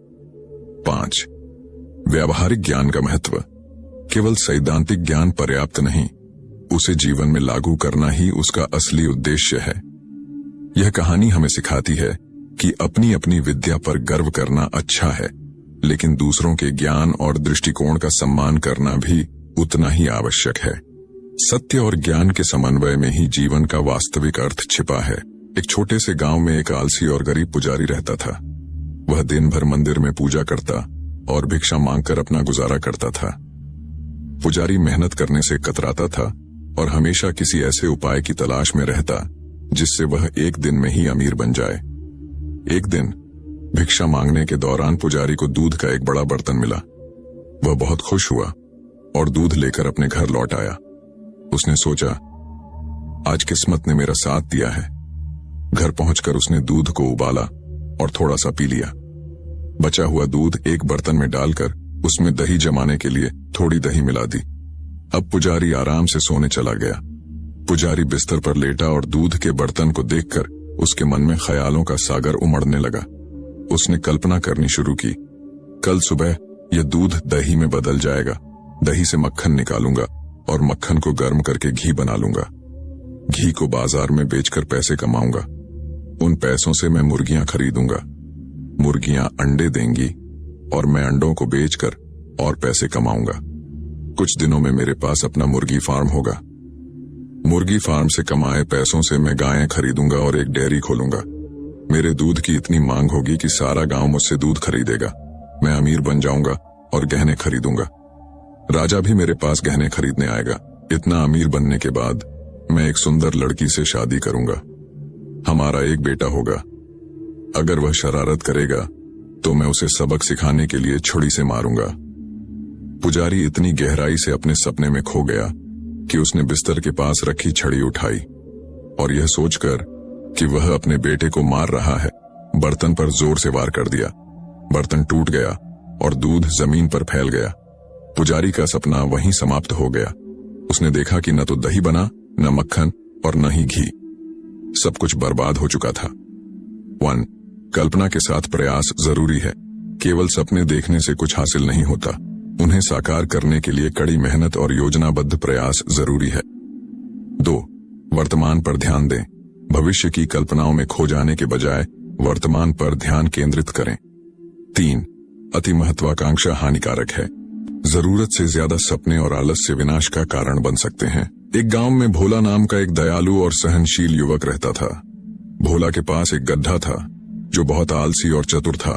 5. व्यावहारिक ज्ञान का महत्व। केवल सैद्धांतिक ज्ञान पर्याप्त नहीं, उसे जीवन में लागू करना ही उसका असली उद्देश्य है। यह कहानी हमें सिखाती है कि अपनी अपनी विद्या पर गर्व करना अच्छा है, लेकिन दूसरों के ज्ञान और दृष्टिकोण का सम्मान करना भी उतना ही आवश्यक है। सत्य और ज्ञान के समन्वय में ही जीवन का वास्तविक अर्थ छिपा है। एक छोटे से गांव में एक आलसी और गरीब पुजारी रहता था। वह दिन भर मंदिर में पूजा करता और भिक्षा मांगकर अपना गुजारा करता था। पुजारी मेहनत करने से कतराता था और हमेशा किसी ऐसे उपाय की तलाश में रहता जिससे वह एक दिन में ही अमीर बन जाए। एक दिन भिक्षा मांगने के दौरान पुजारी को दूध का एक बड़ा बर्तन मिला। वह बहुत खुश हुआ और दूध लेकर अपने घर लौट आया। उसने सोचा, आज किस्मत ने मेरा साथ दिया है। घर पहुंचकर उसने दूध को उबाला और थोड़ा सा पी लिया। बचा हुआ दूध एक बर्तन में डालकर उसमें दही जमाने के लिए थोड़ी दही मिला दी। अब पुजारी आराम से सोने चला गया। पुजारी बिस्तर पर लेटा और दूध के बर्तन को देखकर उसके मन में ख्यालों का सागर उमड़ने लगा। उसने कल्पना करनी शुरू की, कल सुबह यह दूध दही में बदल जाएगा। दही से मक्खन निकालूंगा और मक्खन को गर्म करके घी बना लूंगा। घी को बाजार में बेचकर पैसे कमाऊंगा। उन पैसों से मैं मुर्गियां खरीदूंगा। मुर्गियां अंडे देंगी और मैं अंडों को बेचकर और पैसे कमाऊंगा। कुछ दिनों में मेरे पास अपना मुर्गी फार्म होगा। मुर्गी फार्म से कमाए पैसों से मैं गायें खरीदूंगा और एक डेयरी खोलूंगा। मेरे दूध की इतनी मांग होगी कि सारा गांव मुझसे दूध खरीदेगा। मैं अमीर बन जाऊंगा और गहने खरीदूंगा। राजा भी मेरे पास गहने खरीदने आएगा। इतना अमीर बनने के बाद मैं एक सुंदर लड़की से शादी करूंगा। हमारा एक बेटा होगा। अगर वह शरारत करेगा तो मैं उसे सबक सिखाने के लिए छुरी से मारूंगा। पुजारी इतनी गहराई से अपने सपने में खो गया कि उसने बिस्तर के पास रखी छड़ी उठाई और यह सोचकर कि वह अपने बेटे को मार रहा है, बर्तन पर जोर से वार कर दिया। बर्तन टूट गया और दूध जमीन पर फैल गया। पुजारी का सपना वहीं समाप्त हो गया। उसने देखा कि न तो दही बना, न मक्खन और न ही घी। सब कुछ बर्बाद हो चुका था। 1. कल्पना के साथ प्रयास जरूरी है। केवल सपने देखने से कुछ हासिल नहीं होता। उन्हें साकार करने के लिए कड़ी मेहनत और योजनाबद्ध प्रयास जरूरी है। 2. वर्तमान पर ध्यान दें। भविष्य की कल्पनाओं में खो जाने के बजाय वर्तमान पर ध्यान केंद्रित करें। 3. अति महत्वाकांक्षा हानिकारक है। जरूरत से ज्यादा सपने और आलस्य विनाश का कारण बन सकते हैं। एक गांव में भोला नाम का एक दयालु और सहनशील युवक रहता था। भोला के पास एक गधा था जो बहुत आलसी और चतुर था।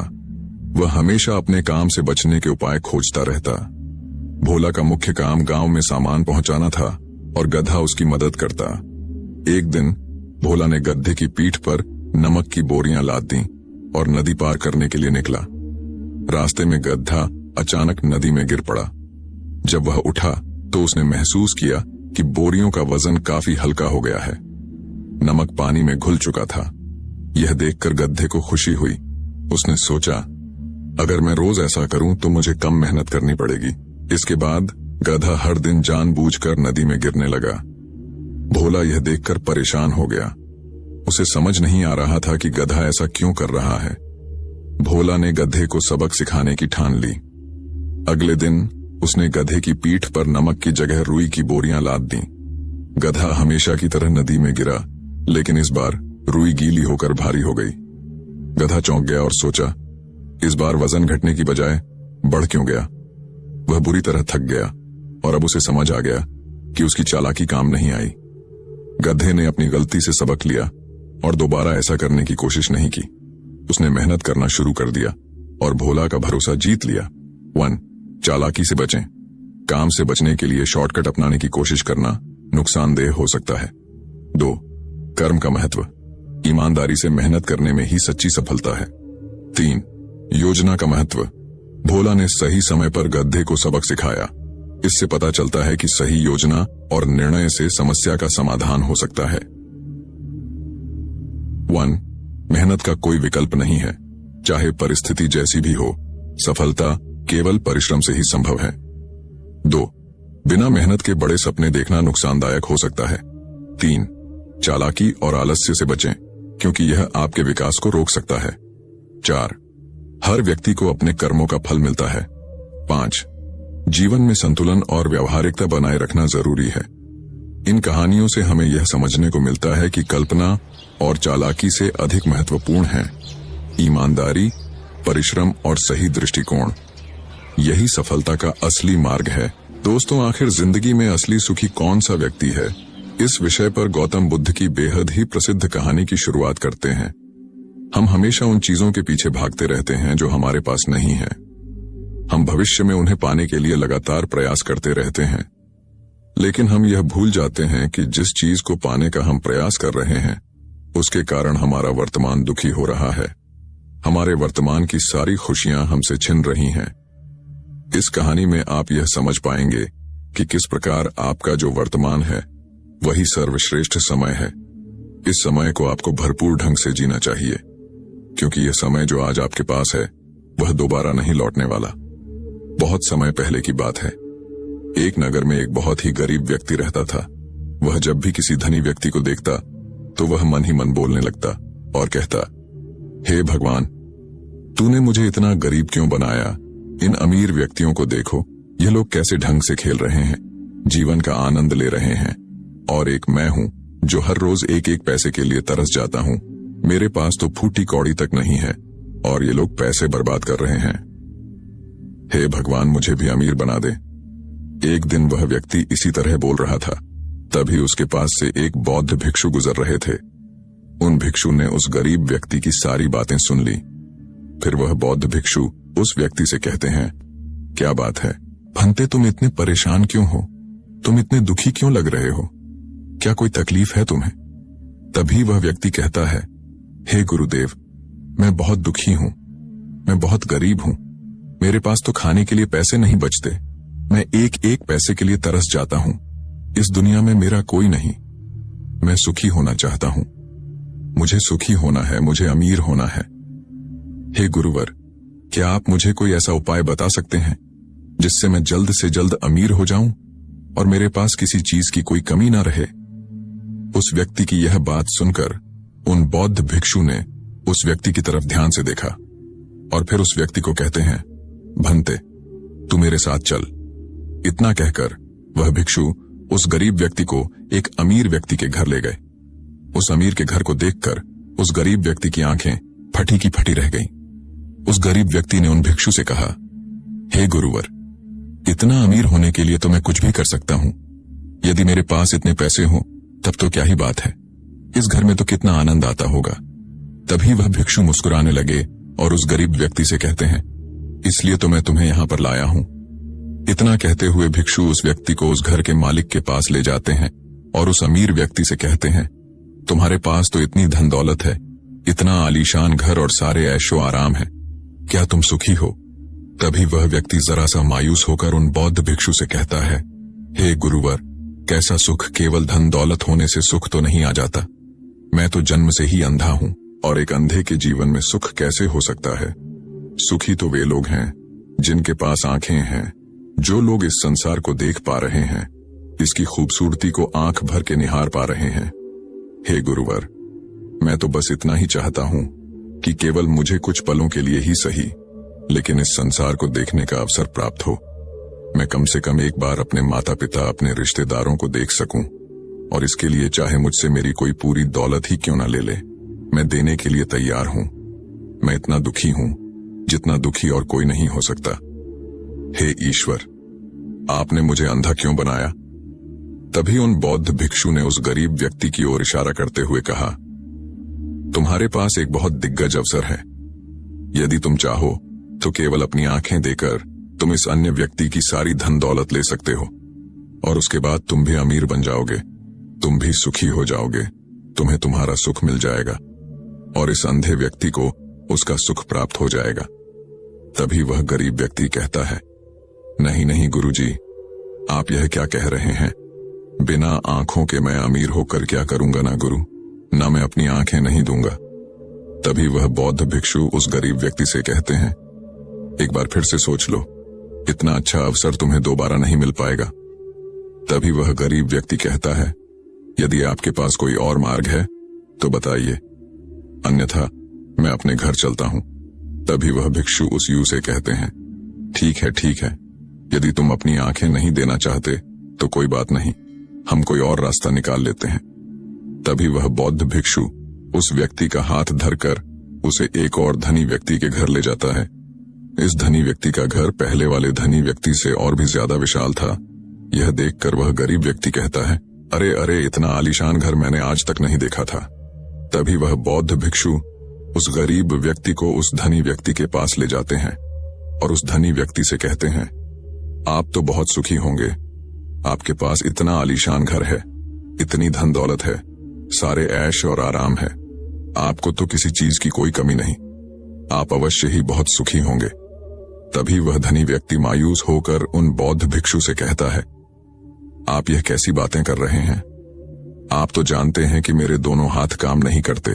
वह हमेशा अपने काम से बचने के उपाय खोजता रहता। भोला का मुख्य काम गांव में सामान पहुंचाना था और गधा उसकी मदद करता। एक दिन भोला ने गधे की पीठ पर नमक की बोरियां लाद दी और नदी पार करने के लिए निकला। रास्ते में गधा अचानक नदी में गिर पड़ा। जब वह उठा तो उसने महसूस किया कि बोरियों का वजन काफी हल्का हो गया है। नमक पानी में घुल चुका था। यह देखकर गधे को खुशी हुई। उसने सोचा, अगर मैं रोज ऐसा करूं तो मुझे कम मेहनत करनी पड़ेगी। इसके बाद गधा हर दिन जानबूझकर नदी में गिरने लगा। भोला यह देखकर परेशान हो गया। उसे समझ नहीं आ रहा था कि गधा ऐसा क्यों कर रहा है। भोला ने गधे को सबक सिखाने की ठान ली। अगले दिन उसने गधे की पीठ पर नमक की जगह रुई की बोरियां लाद दी। गधा हमेशा की तरह नदी में गिरा, लेकिन इस बार रुई गीली होकर भारी हो गई। गधा चौंक गया और सोचा, इस बार वजन घटने की बजाय बढ़ क्यों गया। वह बुरी तरह थक गया और अब उसे समझ आ गया कि उसकी चालाकी काम नहीं आई। गधे ने अपनी गलती से सबक लिया और दोबारा ऐसा करने की कोशिश नहीं की। उसने मेहनत करना शुरू कर दिया और भोला का भरोसा जीत लिया। 1. चालाकी से बचें। काम से बचने के लिए शॉर्टकट अपनाने की कोशिश करना नुकसानदेह हो सकता है। 2. कर्म का महत्व। ईमानदारी से मेहनत करने में ही सच्ची सफलता है। 3. योजना का महत्व। भोला ने सही समय पर गधे को सबक सिखाया। इससे पता चलता है कि सही योजना और निर्णय से समस्या का समाधान हो सकता है। 1. मेहनत का कोई विकल्प नहीं है। चाहे परिस्थिति जैसी भी हो, सफलता केवल परिश्रम से ही संभव है। 2. बिना मेहनत के बड़े सपने देखना नुकसानदायक हो सकता है। 3. चालाकी और आलस्य से बचें, क्योंकि यह आपके विकास को रोक सकता है। 4. हर व्यक्ति को अपने कर्मों का फल मिलता है। 5. जीवन में संतुलन और व्यावहारिकता बनाए रखना जरूरी है। इन कहानियों से हमें यह समझने को मिलता है कि कल्पना और चालाकी से अधिक महत्वपूर्ण है ईमानदारी, परिश्रम और सही दृष्टिकोण। यही सफलता का असली मार्ग है। दोस्तों, आखिर जिंदगी में असली सुखी कौन सा व्यक्ति है? इस विषय पर गौतम बुद्ध की बेहद ही प्रसिद्ध कहानी की शुरुआत करते हैं। हम हमेशा उन चीजों के पीछे भागते रहते हैं जो हमारे पास नहीं है। हम भविष्य में उन्हें पाने के लिए लगातार प्रयास करते रहते हैं, लेकिन हम यह भूल जाते हैं कि जिस चीज को पाने का हम प्रयास कर रहे हैं, उसके कारण हमारा वर्तमान दुखी हो रहा है। हमारे वर्तमान की सारी खुशियां हमसे छिन रही हैं। इस कहानी में आप यह समझ पाएंगे कि किस प्रकार आपका जो वर्तमान है वही सर्वश्रेष्ठ समय है। इस समय को आपको भरपूर ढंग से जीना चाहिए, क्योंकि यह समय जो आज आपके पास है वह दोबारा नहीं लौटने वाला। बहुत समय पहले की बात है। एक नगर में एक बहुत ही गरीब व्यक्ति रहता था। वह जब भी किसी धनी व्यक्ति को देखता तो वह मन ही मन बोलने लगता और कहता, हे भगवान, तूने मुझे इतना गरीब क्यों बनाया? इन अमीर व्यक्तियों को देखो, ये लोग कैसे ढंग से खेल रहे हैं, जीवन का आनंद ले रहे हैं, और एक मैं हूं जो हर रोज एक एक पैसे के लिए तरस जाता हूं। मेरे पास तो फूटी कौड़ी तक नहीं है और ये लोग पैसे बर्बाद कर रहे हैं। हे भगवान, मुझे भी अमीर बना दे। एक दिन वह व्यक्ति इसी तरह बोल रहा था। तभी उसके पास से एक बौद्ध भिक्षु गुजर रहे थे। उन भिक्षु ने उस गरीब व्यक्ति की सारी बातें सुन ली। फिर वह बौद्ध भिक्षु उस व्यक्ति से कहते हैं, क्या बात है भंते, तुम इतने परेशान क्यों हो? तुम इतने दुखी क्यों लग रहे हो? क्या कोई तकलीफ है तुम्हें? तभी वह व्यक्ति कहता है, हे गुरुदेव, मैं बहुत दुखी हूं, मैं बहुत गरीब हूं, मेरे पास तो खाने के लिए पैसे नहीं बचते, मैं एक एक पैसे के लिए तरस जाता हूं। इस दुनिया में मेरा कोई नहीं, मैं सुखी होना चाहता हूं, मुझे सुखी होना है, मुझे अमीर होना है। हे गुरुवर, क्या आप मुझे कोई ऐसा उपाय बता सकते हैं जिससे मैं जल्द से जल्द अमीर हो जाऊं और मेरे पास किसी चीज की कोई कमी ना रहे? उस व्यक्ति की यह बात सुनकर उन बौद्ध भिक्षु ने उस व्यक्ति की तरफ ध्यान से देखा और फिर उस व्यक्ति को कहते हैं, भंते, तू मेरे साथ चल। इतना कहकर वह भिक्षु उस गरीब व्यक्ति को एक अमीर व्यक्ति के घर ले गए। उस अमीर के घर को देखकर उस गरीब व्यक्ति की आंखें फटी की फटी रह गईं। उस गरीब व्यक्ति ने उन भिक्षु से कहा, हे गुरुवर, इतना अमीर होने के लिए तो मैं कुछ भी कर सकता हूं। यदि मेरे पास इतने पैसे हों तब तो क्या ही बात है, इस घर में तो कितना आनंद आता होगा। तभी वह भिक्षु मुस्कुराने लगे और उस गरीब व्यक्ति से कहते हैं, इसलिए तो मैं तुम्हें यहां पर लाया हूं। इतना कहते हुए भिक्षु उस व्यक्ति को उस घर के मालिक के पास ले जाते हैं और उस अमीर व्यक्ति से कहते हैं, तुम्हारे पास तो इतनी धन दौलत है, इतना आलीशान घर और सारे ऐशो आराम है, क्या तुम सुखी हो? तभी वह व्यक्ति जरा सा मायूस होकर उन बौद्ध भिक्षु से कहता है, हे गुरुवर, कैसा सुख केवल धन दौलत होने से सुख तो नहीं आ जाता। मैं तो जन्म से ही अंधा हूं, और एक अंधे के जीवन में सुख कैसे हो सकता है? सुखी तो वे लोग हैं जिनके पास आंखें हैं, जो लोग इस संसार को देख पा रहे हैं, इसकी खूबसूरती को आंख भर के निहार पा रहे हैं। हे गुरुवर, मैं तो बस इतना ही चाहता हूं कि केवल मुझे कुछ पलों के लिए ही सही, लेकिन इस संसार को देखने का अवसर प्राप्त हो। मैं कम से कम एक बार अपने माता पिता, अपने रिश्तेदारों को देख सकूं, और इसके लिए चाहे मुझसे मेरी कोई पूरी दौलत ही क्यों न ले ले, मैं देने के लिए तैयार हूं। मैं इतना दुखी हूं जितना दुखी और कोई नहीं हो सकता। हे ईश्वर, आपने मुझे अंधा क्यों बनाया? तभी उन बौद्ध भिक्षु ने उस गरीब व्यक्ति की ओर इशारा करते हुए कहा, तुम्हारे पास एक बहुत दिग्गज अवसर है। यदि तुम चाहो तो केवल अपनी आंखें देकर तुम इस अन्य व्यक्ति की सारी धन दौलत ले सकते हो, और उसके बाद तुम भी अमीर बन जाओगे, तुम भी सुखी हो जाओगे, तुम्हें तुम्हारा सुख मिल जाएगा और इस अंधे व्यक्ति को उसका सुख प्राप्त हो जाएगा। तभी वह गरीब व्यक्ति कहता है, नहीं नहीं गुरुजी, आप यह क्या कह रहे हैं? बिना आंखों के मैं अमीर होकर क्या करूंगा ना गुरु, ना मैं अपनी आंखें नहीं दूंगा। तभी वह बौद्ध भिक्षु उस गरीब व्यक्ति से कहते हैं, एक बार फिर से सोच लो, इतना अच्छा अवसर तुम्हें दोबारा नहीं मिल पाएगा। तभी वह गरीब व्यक्ति कहता है, यदि आपके पास कोई और मार्ग है तो बताइए, अन्यथा मैं अपने घर चलता हूं। तभी वह भिक्षु उस यू से कहते हैं, ठीक है, यदि तुम अपनी आंखें नहीं देना चाहते तो कोई बात नहीं, हम कोई और रास्ता निकाल लेते हैं। तभी वह बौद्ध भिक्षु उस व्यक्ति का हाथ धरकर उसे एक और धनी व्यक्ति के घर ले जाता है। इस धनी व्यक्ति का घर पहले वाले धनी व्यक्ति से और भी ज्यादा विशाल था। यह देखकर वह गरीब व्यक्ति कहता है, अरे अरे, इतना आलीशान घर मैंने आज तक नहीं देखा था। तभी वह बौद्ध भिक्षु उस गरीब व्यक्ति को उस धनी व्यक्ति के पास ले जाते हैं और उस धनी व्यक्ति से कहते हैं, आप तो बहुत सुखी होंगे, आपके पास इतना आलीशान घर है, इतनी धन दौलत है, सारे ऐश और आराम है, आपको तो किसी चीज की कोई कमी नहीं, आप अवश्य ही बहुत सुखी होंगे। तभी वह धनी व्यक्ति मायूस होकर उन बौद्ध भिक्षु से कहता है, आप यह कैसी बातें कर रहे हैं? आप तो जानते हैं कि मेरे दोनों हाथ काम नहीं करते,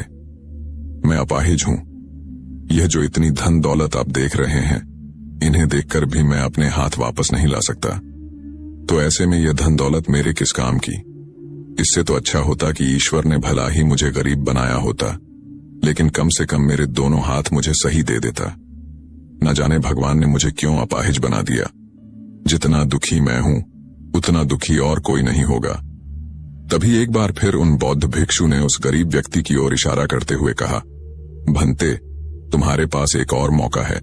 मैं अपाहिज हूं। यह जो इतनी धन दौलत आप देख रहे हैं, इन्हें देखकर भी मैं अपने हाथ वापस नहीं ला सकता, तो ऐसे में यह धन दौलत मेरे किस काम की? इससे तो अच्छा होता कि ईश्वर ने भला ही मुझे गरीब बनाया होता, लेकिन कम से कम मेरे दोनों हाथ मुझे सही दे देता। न जाने भगवान ने मुझे क्यों अपाहिज बना दिया। जितना दुखी मैं हूं, उतना दुखी और कोई नहीं होगा। तभी एक बार फिर उन बौद्ध भिक्षु ने उस गरीब व्यक्ति की ओर इशारा करते हुए कहा, भंते, तुम्हारे पास एक और मौका है।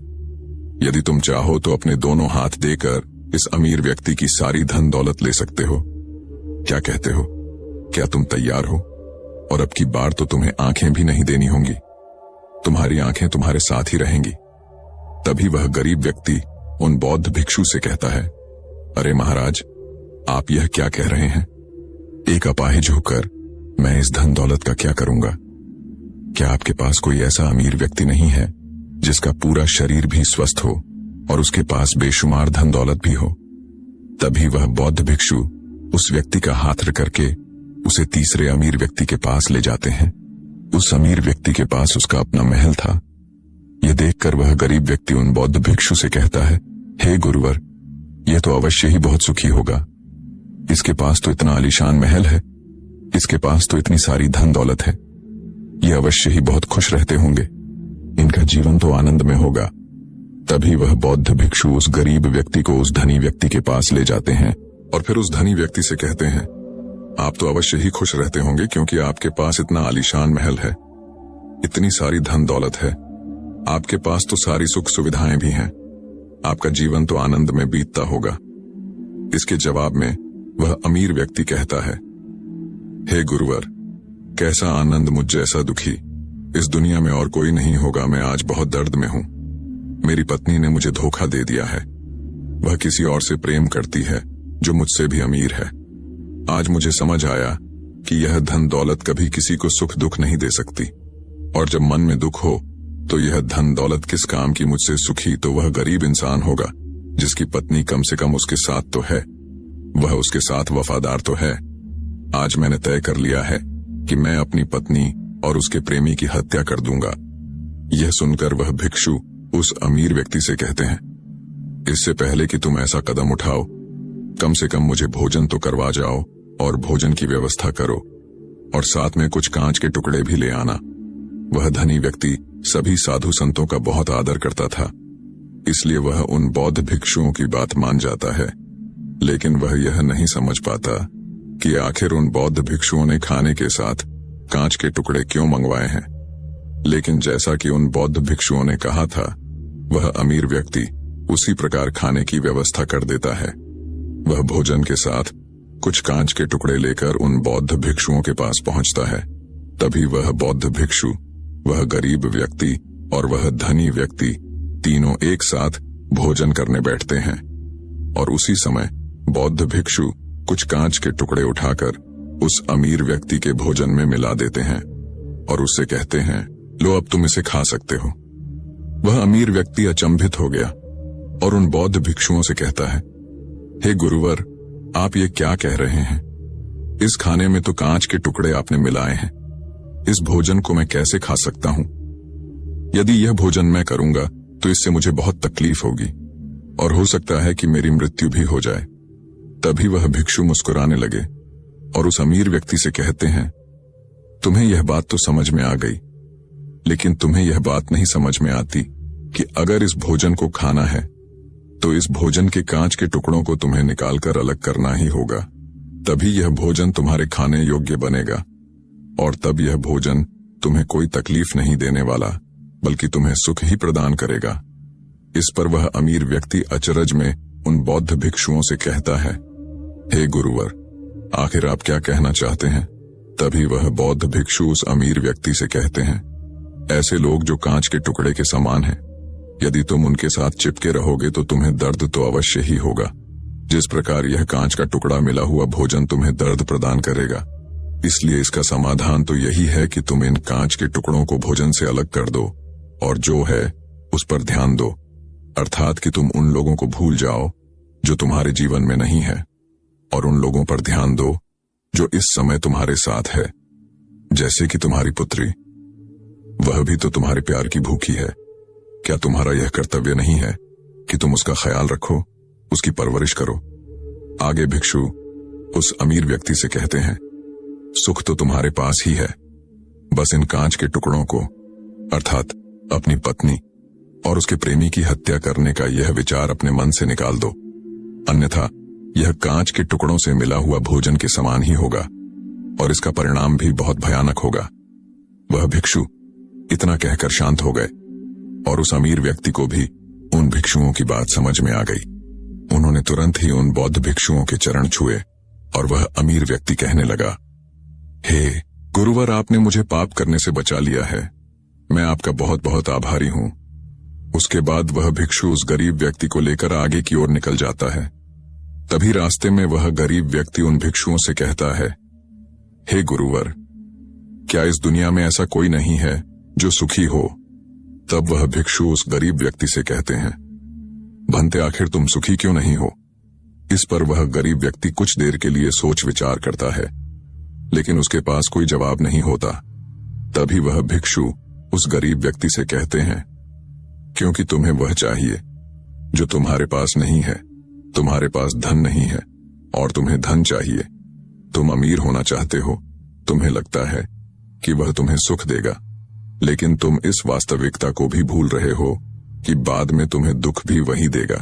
यदि तुम चाहो तो अपने दोनों हाथ देकर इस अमीर व्यक्ति की सारी धन दौलत ले सकते हो। क्या कहते हो? क्या तुम तैयार हो? और अब की बार तो तुम्हें आंखें भी नहीं देनी होंगी, तुम्हारी आंखें तुम्हारे साथ ही रहेंगी। तभी वह गरीब व्यक्ति उन बौद्ध भिक्षु से कहता है, अरे महाराज, आप यह क्या कह रहे हैं? एक अपाहिज होकर मैं इस धन दौलत का क्या करूंगा? क्या आपके पास कोई ऐसा अमीर व्यक्ति नहीं है जिसका पूरा शरीर भी स्वस्थ हो और उसके पास बेशुमार धन दौलत भी हो? तभी वह बौद्ध भिक्षु उस व्यक्ति का हाथ करके उसे तीसरे अमीर व्यक्ति के पास ले जाते हैं। उस अमीर व्यक्ति के पास उसका अपना महल था। यह देखकर वह गरीब व्यक्ति उन बौद्ध भिक्षु से कहता है, हे गुरुवर, यह तो अवश्य ही बहुत सुखी होगा। इसके पास तो इतना आलीशान महल है, इसके पास तो इतनी सारी धन दौलत है, ये अवश्य ही बहुत खुश रहते होंगे, इनका जीवन तो आनंद में होगा। तभी वह बौद्ध भिक्षु उस गरीब व्यक्ति को उस धनी व्यक्ति के पास ले जाते हैं और फिर उस धनी व्यक्ति से कहते हैं, आप तो अवश्य ही खुश रहते होंगे क्योंकि आपके पास इतना आलीशान महल है, इतनी सारी धन दौलत है, आपके पास तो सारी सुख सुविधाएं भी हैं, आपका जीवन तो आनंद में बीतता होगा। इसके जवाब में वह अमीर व्यक्ति कहता है, हे गुरुवर, कैसा आनंद मुझ जैसा दुखी, इस दुनिया में और कोई नहीं होगा। मैं आज बहुत दर्द में हूं। मेरी पत्नी ने मुझे धोखा दे दिया है, वह किसी और से प्रेम करती है जो मुझसे भी अमीर है। आज मुझे समझ आया कि यह धन दौलत कभी किसी को सुख दुख नहीं दे सकती, और जब मन में दुख हो तो यह धन दौलत किस काम की? मुझसे सुखी तो वह गरीब इंसान होगा जिसकी पत्नी कम से कम उसके साथ तो है, वह उसके साथ वफादार तो है। आज मैंने तय कर लिया है कि मैं अपनी पत्नी और उसके प्रेमी की हत्या कर दूंगा। यह सुनकर वह भिक्षु उस अमीर व्यक्ति से कहते हैं, इससे पहले कि तुम ऐसा कदम उठाओ, कम से कम मुझे भोजन तो करवा जाओ और भोजन की व्यवस्था करो, और साथ में कुछ कांच के टुकड़े भी ले आना। वह धनी व्यक्ति सभी साधु संतों का बहुत आदर करता था, इसलिए वह उन बौद्ध भिक्षुओं की बात मान जाता है। लेकिन वह यह नहीं समझ पाता कि आखिर उन बौद्ध भिक्षुओं ने खाने के साथ कांच के टुकड़े क्यों मंगवाए हैं। लेकिन जैसा कि उन बौद्ध भिक्षुओं ने कहा था, वह अमीर व्यक्ति उसी प्रकार खाने की व्यवस्था कर देता है। वह भोजन के साथ कुछ कांच के टुकड़े लेकर उन बौद्ध भिक्षुओं के पास पहुंचता है। तभी वह बौद्ध भिक्षु, वह गरीब व्यक्ति और वह धनी व्यक्ति तीनों एक साथ भोजन करने बैठते हैं। और उसी समय बौद्ध भिक्षु कुछ कांच के टुकड़े उठाकर उस अमीर व्यक्ति के भोजन में मिला देते हैं और उससे कहते हैं, लो अब तुम इसे खा सकते हो। वह अमीर व्यक्ति अचंभित हो गया और उन बौद्ध भिक्षुओं से कहता है, हे गुरुवर, आप ये क्या कह रहे हैं? इस खाने में तो कांच के टुकड़े आपने मिलाए हैं। इस भोजन को मैं कैसे खा सकता हूं? यदि यह भोजन मैं करूंगा तो इससे मुझे बहुत तकलीफ होगी और हो सकता है कि मेरी मृत्यु भी हो जाए। तभी वह भिक्षु मुस्कुराने लगे और उस अमीर व्यक्ति से कहते हैं, तुम्हें यह बात तो समझ में आ गई, लेकिन तुम्हें यह बात नहीं समझ में आती कि अगर इस भोजन को खाना है तो इस भोजन के कांच के टुकड़ों को तुम्हें निकालकर अलग करना ही होगा। तभी यह भोजन तुम्हारे खाने योग्य बनेगा और तब यह भोजन तुम्हें कोई तकलीफ नहीं देने वाला, बल्कि तुम्हें सुख ही प्रदान करेगा। इस पर वह अमीर व्यक्ति अचरज में उन बौद्ध भिक्षुओं से कहता है, हे गुरुवर, आखिर आप क्या कहना चाहते हैं? तभी वह बौद्ध भिक्षु उस अमीर व्यक्ति से कहते हैं, ऐसे लोग जो कांच के टुकड़े के समान हैं, यदि तुम उनके साथ चिपके रहोगे तो तुम्हें दर्द तो अवश्य ही होगा। जिस प्रकार यह कांच का टुकड़ा मिला हुआ भोजन तुम्हें दर्द प्रदान करेगा, इसलिए इसका समाधान तो यही है कि तुम इन कांच के टुकड़ों को भोजन से अलग कर दो और जो है उस पर ध्यान दो, अर्थात कि तुम उन लोगों को भूल जाओ जो तुम्हारे जीवन में नहीं है और उन लोगों पर ध्यान दो जो इस समय तुम्हारे साथ है, जैसे कि तुम्हारी पुत्री। वह भी तो तुम्हारे प्यार की भूखी है। क्या तुम्हारा यह कर्तव्य नहीं है कि तुम उसका ख्याल रखो, उसकी परवरिश करो? आगे भिक्षु उस अमीर व्यक्ति से कहते हैं, सुख तो तुम्हारे पास ही है, बस इन कांच के टुकड़ों को, अर्थात अपनी पत्नी और उसके प्रेमी की हत्या करने का यह विचार अपने मन से निकाल दो, अन्यथा यह कांच के टुकड़ों से मिला हुआ भोजन के समान ही होगा और इसका परिणाम भी बहुत भयानक होगा। वह भिक्षु इतना कहकर शांत हो गए और उस अमीर व्यक्ति को भी उन भिक्षुओं की बात समझ में आ गई। उन्होंने तुरंत ही उन बौद्ध भिक्षुओं के चरण छुए और वह अमीर व्यक्ति कहने लगा, हे गुरुवर, आपने मुझे पाप करने से बचा लिया है, मैं आपका बहुत बहुत आभारी हूं। उसके बाद वह भिक्षु उस गरीब व्यक्ति को लेकर आगे की ओर निकल जाता है। तभी रास्ते में वह गरीब व्यक्ति उन भिक्षुओं से कहता है, हे गुरुवर, क्या इस दुनिया में ऐसा कोई नहीं है जो सुखी हो? तब वह भिक्षु उस गरीब व्यक्ति से कहते हैं, भंते, आखिर तुम सुखी क्यों नहीं हो? इस पर वह गरीब व्यक्ति कुछ देर के लिए सोच विचार करता है, लेकिन उसके पास कोई जवाब नहीं होता। तभी वह भिक्षु उस गरीब व्यक्ति से कहते हैं, क्योंकि तुम्हें वह चाहिए जो तुम्हारे पास नहीं है। तुम्हारे पास धन नहीं है और तुम्हें धन चाहिए। तुम अमीर होना चाहते हो, तुम्हें लगता है कि वह तुम्हें सुख देगा, लेकिन तुम इस वास्तविकता को भी भूल रहे हो कि बाद में तुम्हें दुख भी वही देगा।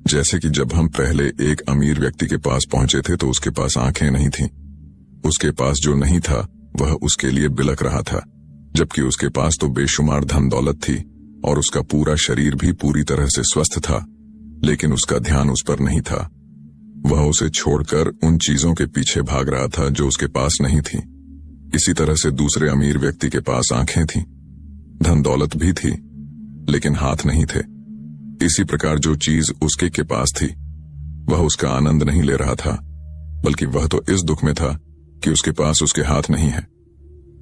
जैसे कि जब हम पहले एक अमीर व्यक्ति के पास पहुंचे थे तो उसके पास आंखें नहीं थीं। उसके पास जो नहीं था वह उसके लिए बिलख रहा था, जबकि उसके पास तो बेशुमार धन दौलत थी और उसका पूरा शरीर भी पूरी तरह से स्वस्थ था, लेकिन उसका ध्यान उस पर नहीं था। वह उसे छोड़कर उन चीजों के पीछे भाग रहा था जो उसके पास नहीं थी। इसी तरह से दूसरे अमीर व्यक्ति के पास आंखें थीं, धन दौलत भी थी, लेकिन हाथ नहीं थे। इसी प्रकार जो चीज उसके के पास थी वह उसका आनंद नहीं ले रहा था, बल्कि वह तो इस दुख में था कि उसके पास उसके हाथ नहीं है।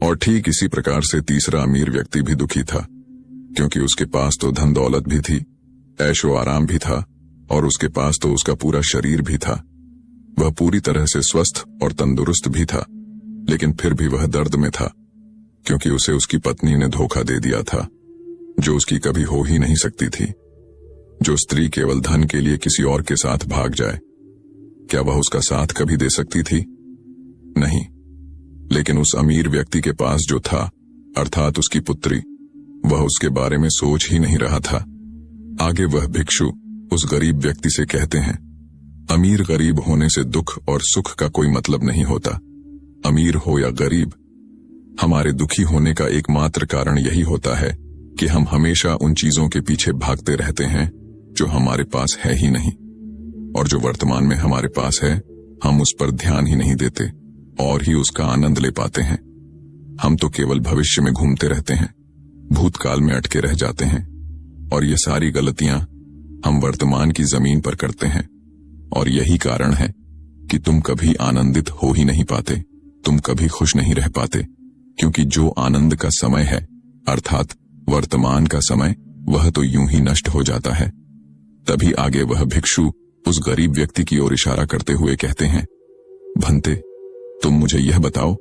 और ठीक इसी प्रकार से तीसरा अमीर व्यक्ति भी दुखी था, क्योंकि उसके पास तो धन दौलत भी थी, ऐशो आराम भी था और उसके पास तो उसका पूरा शरीर भी था। वह पूरी तरह से स्वस्थ और तंदुरुस्त भी था, लेकिन फिर भी वह दर्द में था। क्योंकि उसे उसकी पत्नी ने धोखा दे दिया था, जो उसकी कभी हो ही नहीं सकती थी। जो स्त्री केवल धन के लिए किसी और के साथ भाग जाए, क्या वह उसका साथ कभी दे सकती थी? नहीं। लेकिन उस अमीर व्यक्ति के पास जो था, अर्थात उसकी पुत्री, वह उसके बारे में सोच ही नहीं रहा था। आगे वह भिक्षु उस गरीब व्यक्ति से कहते हैं, अमीर गरीब होने से दुख और सुख का कोई मतलब नहीं होता। अमीर हो या गरीब, हमारे दुखी होने का एकमात्र कारण यही होता है कि हम हमेशा उन चीजों के पीछे भागते रहते हैं जो हमारे पास है ही नहीं, और जो वर्तमान में हमारे पास है हम उस पर ध्यान ही नहीं देते और ही उसका आनंद ले पाते हैं। हम तो केवल भविष्य में घूमते रहते हैं, भूतकाल में अटके रह जाते हैं, और ये सारी गलतियां हम वर्तमान की जमीन पर करते हैं। और यही कारण है कि तुम कभी आनंदित हो ही नहीं पाते, तुम कभी खुश नहीं रह पाते, क्योंकि जो आनंद का समय है, अर्थात वर्तमान का समय, वह तो यूं ही नष्ट हो जाता है। तभी आगे वह भिक्षु उस गरीब व्यक्ति की ओर इशारा करते हुए कहते हैं, भंते, तुम मुझे यह बताओ,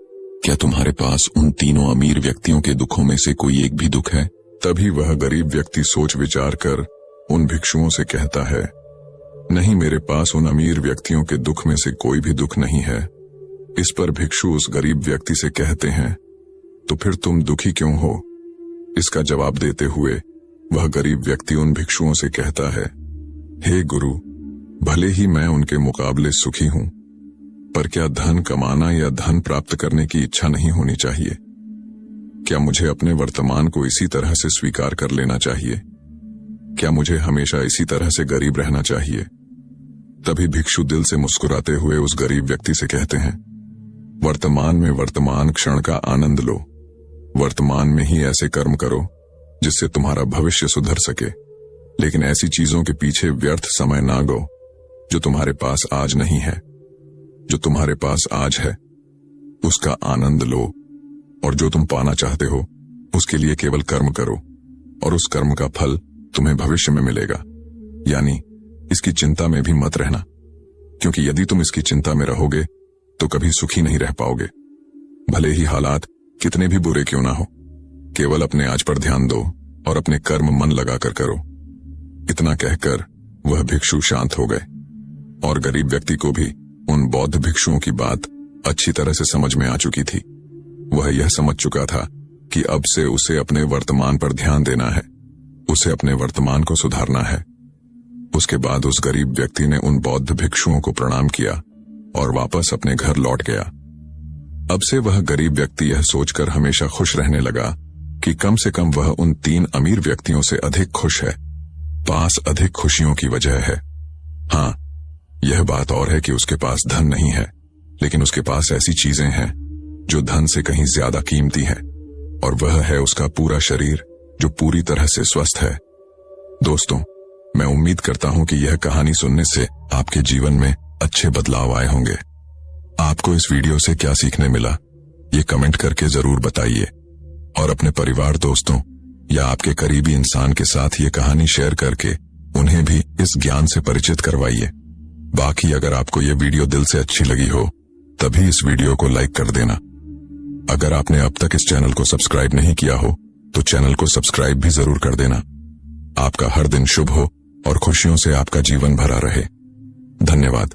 क्या तुम्हारे पास उन तीनों अमीर व्यक्तियों के दुखों में से कोई एक भी दुख है? तभी वह गरीब व्यक्ति सोच विचार कर उन भिक्षुओं से कहता है, नहीं, मेरे पास उन अमीर व्यक्तियों के दुख में से कोई भी दुख नहीं है। इस पर भिक्षु उस गरीब व्यक्ति से कहते हैं, तो फिर तुम दुखी क्यों हो? इसका जवाब देते हुए वह गरीब व्यक्ति उन भिक्षुओं से कहता है, हे गुरु, भले ही मैं उनके मुकाबले सुखी हूं, पर क्या धन कमाना या धन प्राप्त करने की इच्छा नहीं होनी चाहिए? क्या मुझे अपने वर्तमान को इसी तरह से स्वीकार कर लेना चाहिए? क्या मुझे हमेशा इसी तरह से गरीब रहना चाहिए? तभी भिक्षु दिल से मुस्कुराते हुए उस गरीब व्यक्ति से कहते हैं, वर्तमान में वर्तमान क्षण का आनंद लो। वर्तमान में ही ऐसे कर्म करो जिससे तुम्हारा भविष्य सुधर सके, लेकिन ऐसी चीजों के पीछे व्यर्थ समय ना गो जो तुम्हारे पास आज नहीं है। जो तुम्हारे पास आज है उसका आनंद लो, और जो तुम पाना चाहते हो उसके लिए केवल कर्म करो, और उस कर्म का फल तुम्हें भविष्य में मिलेगा। यानी इसकी चिंता में भी मत रहना, क्योंकि यदि तुम इसकी चिंता में रहोगे तो कभी सुखी नहीं रह पाओगे, भले ही हालात कितने भी बुरे क्यों ना हो। केवल अपने आज पर ध्यान दो और अपने कर्म मन लगाकर करो। इतना कहकर वह भिक्षु शांत हो गए, और गरीब व्यक्ति को भी उन बौद्ध भिक्षुओं की बात अच्छी तरह से समझ में आ चुकी थी। वह यह समझ चुका था कि अब से उसे अपने वर्तमान पर ध्यान देना है, उसे अपने वर्तमान को सुधारना है। उसके बाद उस गरीब व्यक्ति ने उन बौद्ध भिक्षुओं को प्रणाम किया और वापस अपने घर लौट गया। अब से वह गरीब व्यक्ति यह सोचकर हमेशा खुश रहने लगा कि कम से कम वह उन 3 अमीर व्यक्तियों से अधिक खुश है। पास अधिक खुशियों की वजह है। हाँ, यह बात और है कि उसके पास धन नहीं है, लेकिन उसके पास ऐसी चीजें हैं जो धन से कहीं ज्यादा कीमती है, और वह है उसका पूरा शरीर जो पूरी तरह से स्वस्थ है। दोस्तों, मैं उम्मीद करता हूं कि यह कहानी सुनने से आपके जीवन में अच्छे बदलाव आए होंगे। आपको इस वीडियो से क्या सीखने मिला, ये कमेंट करके जरूर बताइए, और अपने परिवार, दोस्तों या आपके करीबी इंसान के साथ ये कहानी शेयर करके उन्हें भी इस ज्ञान से परिचित करवाइए। बाकी अगर आपको ये वीडियो दिल से अच्छी लगी हो तभी इस वीडियो को लाइक कर देना। अगर आपने अब तक इस चैनल को सब्सक्राइब नहीं किया हो तो चैनल को सब्सक्राइब भी जरूर कर देना। आपका हर दिन शुभ हो और खुशियों से आपका जीवन भरा रहे। धन्यवाद।